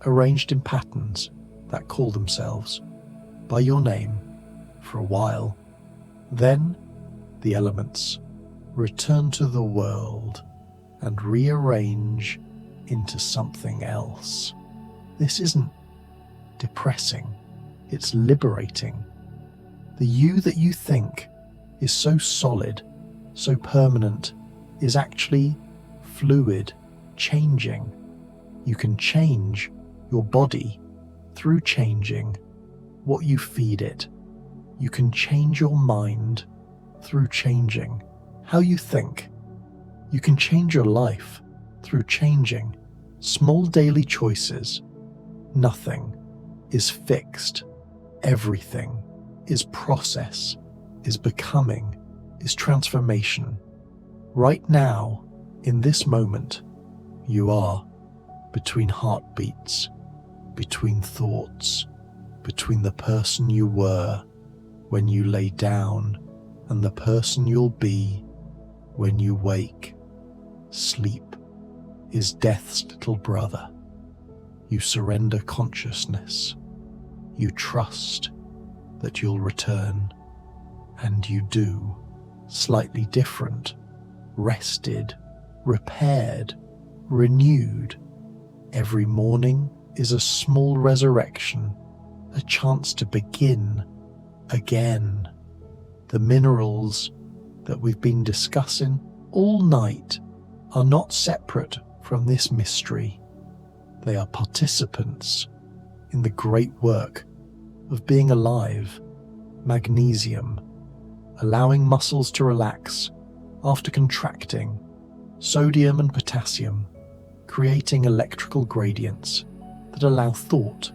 arranged in patterns that call themselves by your name for a while. Then the elements return to the world and rearrange into something else. This isn't depressing, it's liberating. The you that you think is so solid, so permanent, is actually fluid, changing. You can change your body through changing what you feed it. You can change your mind through changing how you think. You can change your life through changing small daily choices. Nothing is fixed. Everything is process, is becoming, is transformation. Right now, in this moment, you are between heartbeats, between thoughts, between the person you were when you lay down and the person you'll be when you wake. Sleep is death's little brother. You surrender consciousness. You trust that you'll return, and you do, slightly different, rested, repaired, renewed. Every morning is a small resurrection, a chance to begin again. The minerals that we've been discussing all night are not separate from this mystery. They are participants in the great work of being alive. Magnesium, allowing muscles to relax after contracting. Sodium and potassium, creating electrical gradients that allow thought.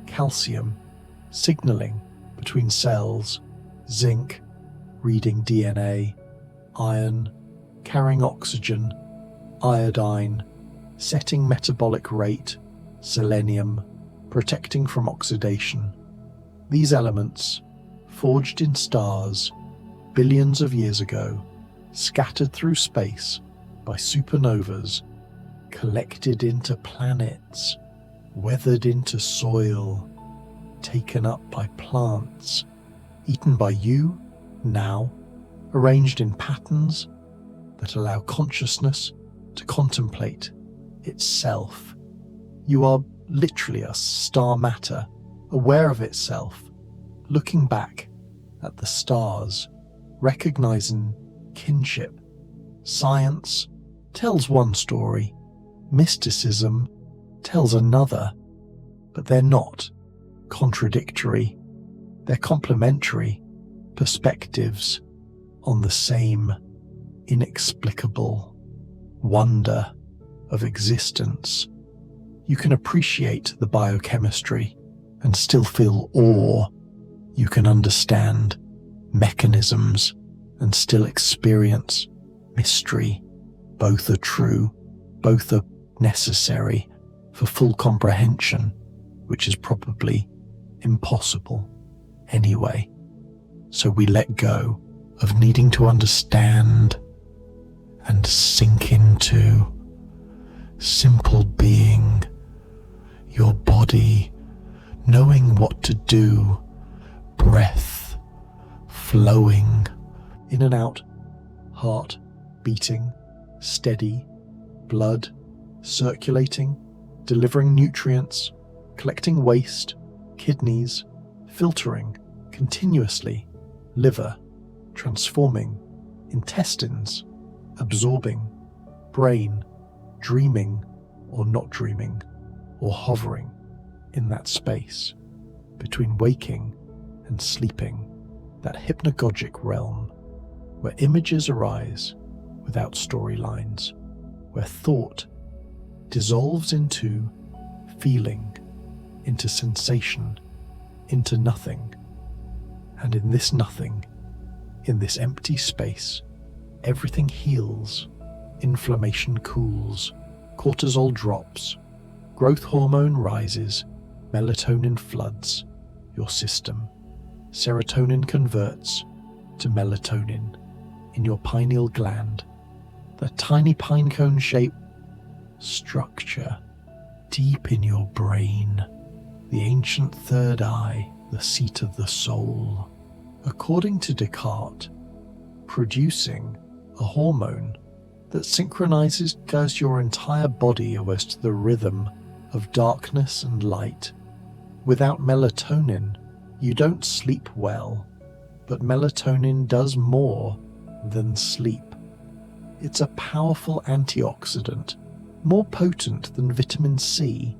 Calcium, signaling between cells. Zinc, reading DNA. Iron, carrying oxygen. Iodine, setting metabolic rate. Selenium, protecting from oxidation. These elements, forged in stars billions of years ago, scattered through space by supernovas, collected into planets, weathered into soil, taken up by plants, eaten by you, now, arranged in patterns that allow consciousness to contemplate itself. You are literally a star matter, aware of itself, looking back at the stars, recognizing kinship. Science tells one story, mysticism tells another, but they're not contradictory. They're complementary perspectives on the same inexplicable wonder of existence. You can appreciate the biochemistry and still feel awe. You can understand mechanisms and still experience mystery. Both are true, both are necessary for full comprehension, which is probably impossible anyway. So we let go of needing to understand and sink into simple being, your body knowing what to do, breath flowing in and out, heart beating, steady, blood circulating, delivering nutrients, collecting waste, kidneys filtering continuously, liver transforming, intestines absorbing, brain dreaming or not dreaming, or hovering in that space between waking and sleeping, that hypnagogic realm where images arise without storylines, where thought dissolves into feeling, into sensation, into nothing. And in this nothing, in this empty space, everything heals, inflammation cools, cortisol drops, growth hormone rises, melatonin floods your system, serotonin converts to melatonin in your pineal gland, the tiny pinecone-shaped structure deep in your brain, the ancient third eye, the seat of the soul, according to Descartes, producing a hormone that synchronizes your entire body almost to the rhythm of darkness and light. Without melatonin, you don't sleep well, but melatonin does more than sleep. It's a powerful antioxidant, more potent than vitamin C.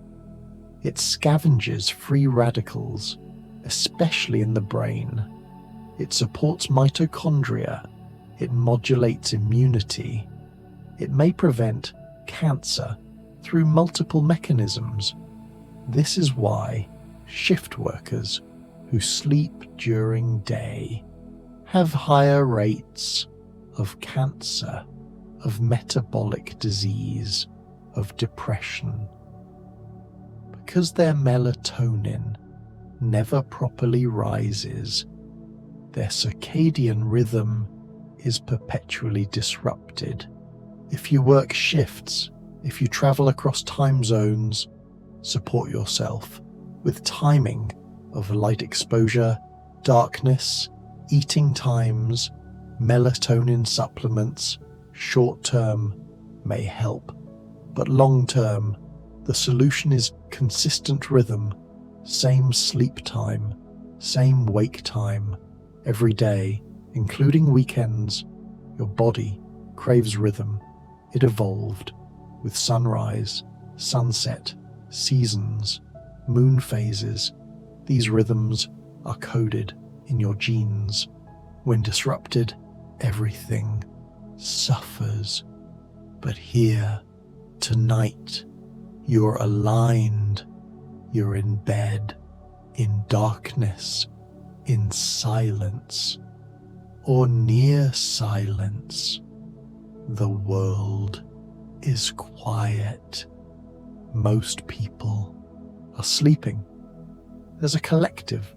It scavenges free radicals, especially in the brain. It supports mitochondria. It modulates immunity. It may prevent cancer through multiple mechanisms. This is why shift workers who sleep during day have higher rates of cancer, of metabolic disease, of depression, because their melatonin never properly rises. Their circadian rhythm is perpetually disrupted. If you work shifts, if you travel across time zones, support yourself with timing of light exposure, darkness, eating times, melatonin supplements. Short-term may help, but long-term, the solution is consistent rhythm, same sleep time, same wake time, every day, including weekends. Your body craves rhythm. It evolved with sunrise, sunset, seasons, moon phases. These rhythms are coded in your genes. When disrupted, everything suffers. But here, tonight, you're aligned. You're in bed, in darkness, in silence, or near silence. The world is quiet. Most people are sleeping. There's a collective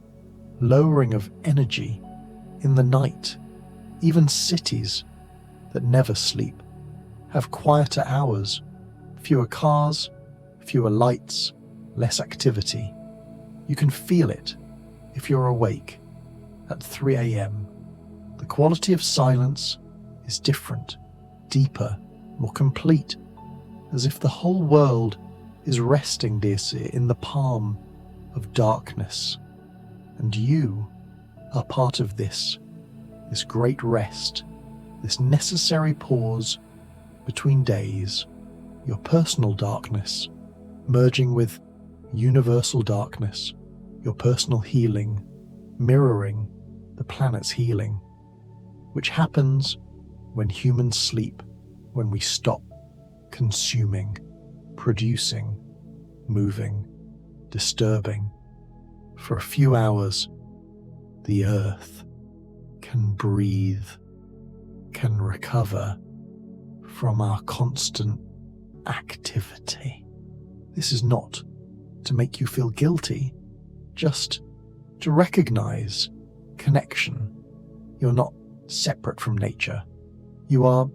lowering of energy in the night. Even cities that never sleep have quieter hours Fewer cars, fewer lights, less activity. You can feel it if you're awake at 3 a.m. The quality of silence is different, deeper, more complete, as if the whole world is resting, dear seer, in the palm of darkness. And you are part of this great rest, this necessary pause between days, your personal darkness merging with universal darkness, your personal healing mirroring the planet's healing, which happens when humans sleep, when we stop consuming, producing, moving, disturbing. For a few hours, the earth can breathe, can recover from our constant activity. This is not to make you feel guilty, just to recognize connection. You're not separate from nature. You are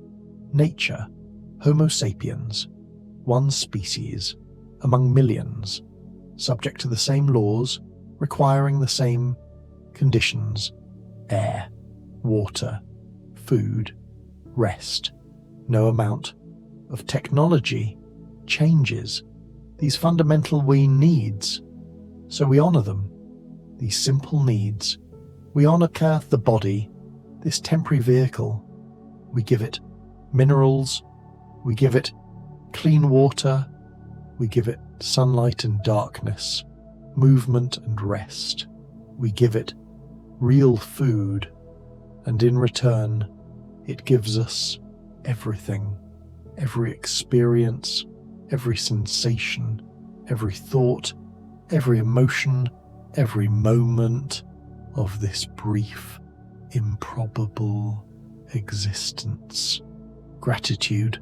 nature, Homo sapiens, one species among millions, subject to the same laws, requiring the same conditions: air, water, food, rest. No amount of technology changes these fundamental needs, so we honor them, these simple needs. We honor the body, this temporary vehicle. We give it minerals, we give it clean water, we give it sunlight and darkness, movement and rest. We give it real food, and in return, it gives us everything, every experience, every sensation, every thought, every emotion, every moment of this brief, improbable existence. Gratitude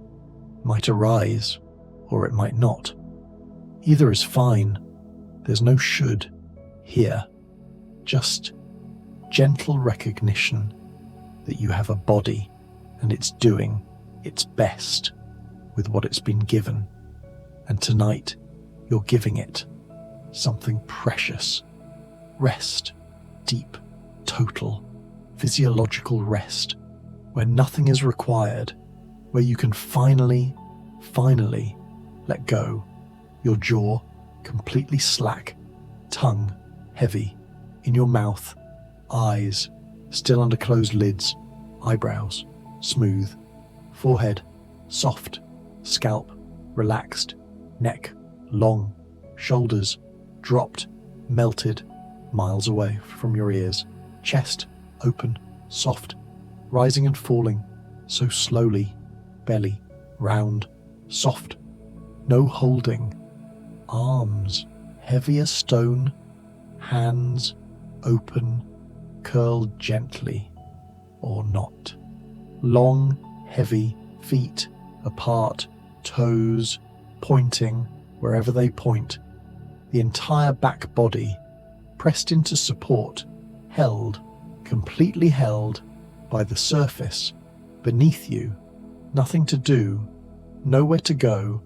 might arise, or it might not. Either is fine. There's no should here. Just gentle recognition that you have a body and it's doing its best with what it's been given. And tonight, you're giving it something precious. Rest, deep, total, physiological rest, where nothing is required, where you can finally let go. Your jaw completely slack, tongue heavy, in your mouth, eyes still under closed lids, eyebrows smooth, forehead soft, scalp relaxed, neck long, shoulders dropped, melted, miles away from your ears, chest open, soft, rising and falling so slowly, belly round, soft, no holding, arms heavy as stone, hands open, curled gently or not, long, heavy feet apart, toes pointing wherever they point, the entire back body pressed into support, held, completely held by the surface beneath you. Nothing to do, nowhere to go,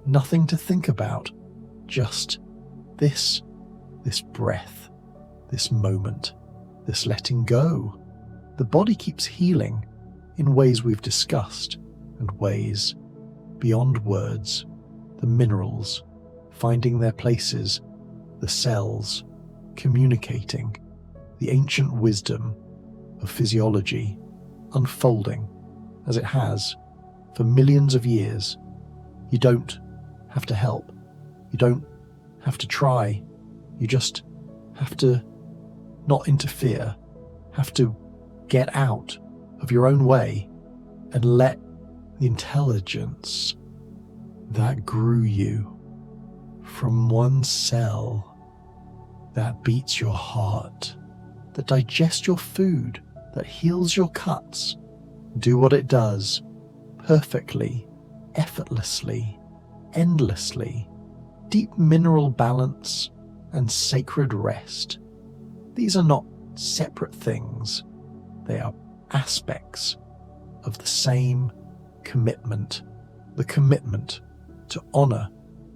nothing to think about, just this breath, this moment, this letting go. The body keeps healing in ways we've discussed, and ways beyond words. The minerals finding their places, the cells communicating, the ancient wisdom of physiology unfolding as it has for millions of years. You don't have to help. You don't have to try. You just have to not interfere, have to get out of your own way and let the intelligence that grew you from one cell, that beats your heart, that digests your food, that heals your cuts, do what it does perfectly, effortlessly, endlessly. Deep mineral balance and sacred rest. These are not separate things. They are aspects of the same commitment, the commitment to honor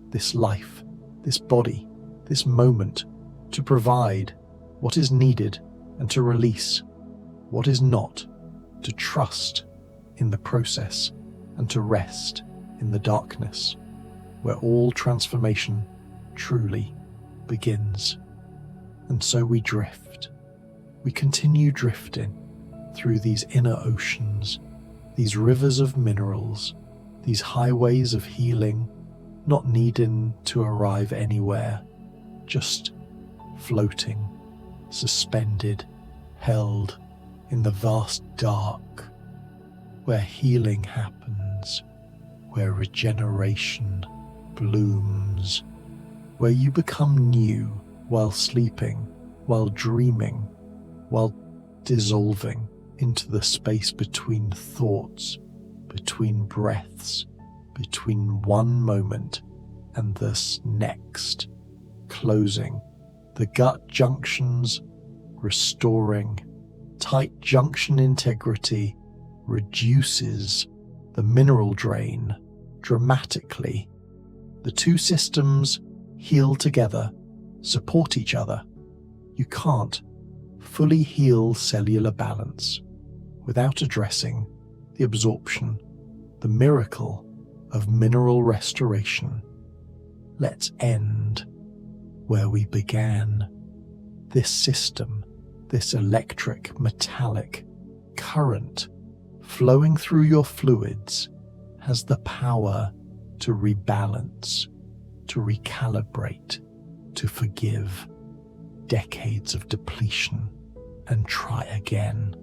this life, this body, this moment, to provide what is needed and to release what is not, to trust in the process and to rest in the darkness, where all transformation truly begins. And so we drift. We continue drifting through these inner oceans, these rivers of minerals, these highways of healing, not needing to arrive anywhere, just floating, suspended, held in the vast dark, where healing happens, where regeneration blooms, where you become new while sleeping, while dreaming, while dissolving into the space between thoughts, between breaths, between one moment and the next, closing the gut junctions, restoring tight junction integrity, reduces the mineral drain dramatically. The two systems heal together, support each other. You can't fully heal cellular balance without addressing the absorption, the miracle of mineral restoration. Let's end where we began. This system, this electric metallic current flowing through your fluids, has the power to rebalance, to recalibrate, to forgive decades of depletion and try again.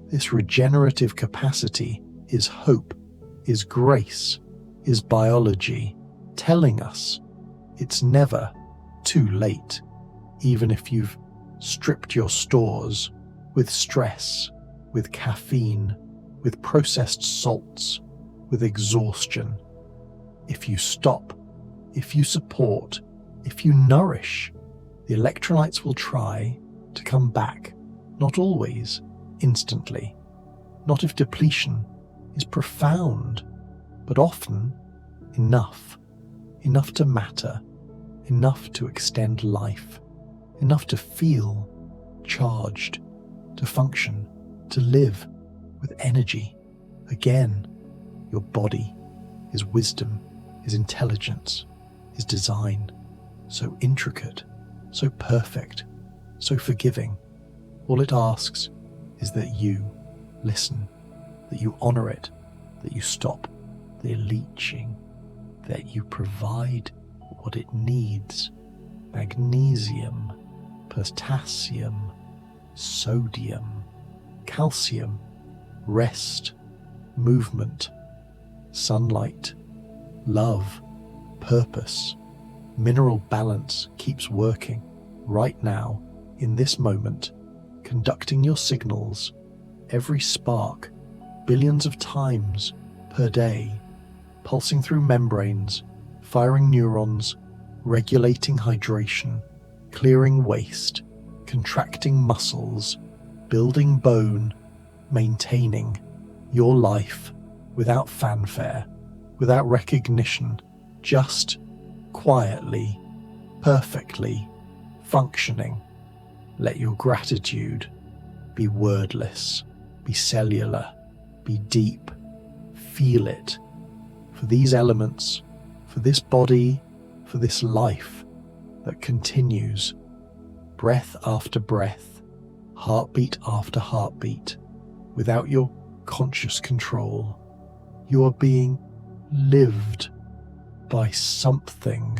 This regenerative capacity is hope, is grace, is biology, telling us it's never too late, even if you've stripped your stores with stress, with caffeine, with processed salts, with exhaustion. If you stop, if you support, if you nourish, the electrolytes will try to come back, not always instantly, not if depletion is profound, but often enough to matter, enough to extend life, enough to feel charged, to function, to live with energy. Again, your body is wisdom, is intelligence, is design, so intricate, so perfect, so forgiving. All it asks is that you listen, that you honor it, that you stop the leeching, that you provide what it needs: magnesium, potassium, sodium, calcium, rest, movement, sunlight, love, purpose. Mineral balance keeps working right now, in this moment, conducting your signals, every spark, billions of times per day, pulsing through membranes, firing neurons, regulating hydration, clearing waste, contracting muscles, building bone, maintaining your life without fanfare, without recognition, just quietly, perfectly functioning. Let your gratitude be wordless, be cellular, be deep. Feel it for these elements, for this body, for this life that continues, breath after breath, heartbeat after heartbeat, without your conscious control. You are being lived by something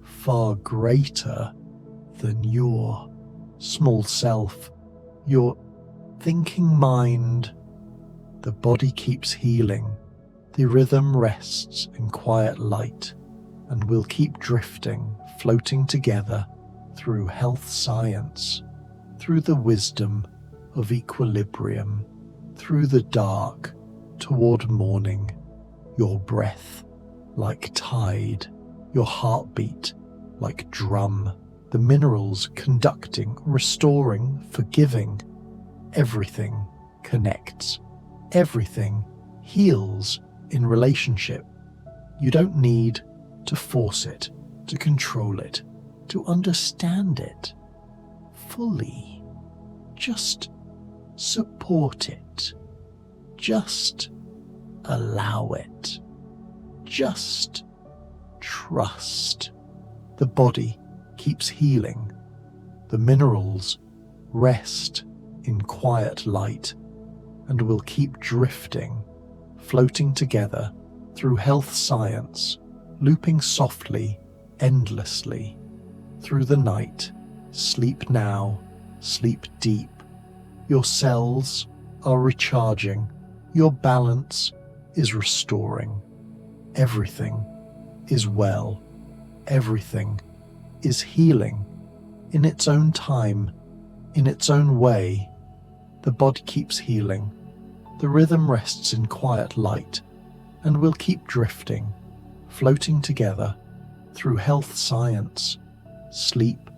far greater than your small self, your thinking mind. The body keeps healing, the rhythm rests in quiet light, and we'll keep drifting, floating together through health science, through the wisdom of equilibrium, through the dark toward morning. Your breath like tide, your heartbeat like drum, the minerals conducting, restoring, forgiving. Everything connects, everything heals in relationship. You don't need to force it, to control it, to understand it fully. Just support it. Just allow it. Just trust. The body keeps healing. The minerals rest in quiet light and will keep drifting, floating together through health science, looping softly, endlessly, through the night. Sleep now, sleep deep. Your cells are recharging. Your balance is restoring. Everything is well. Everything is healing in its own time, in its own way. The body keeps healing. The rhythm rests in quiet light and will keep drifting, floating together through health science. Sleep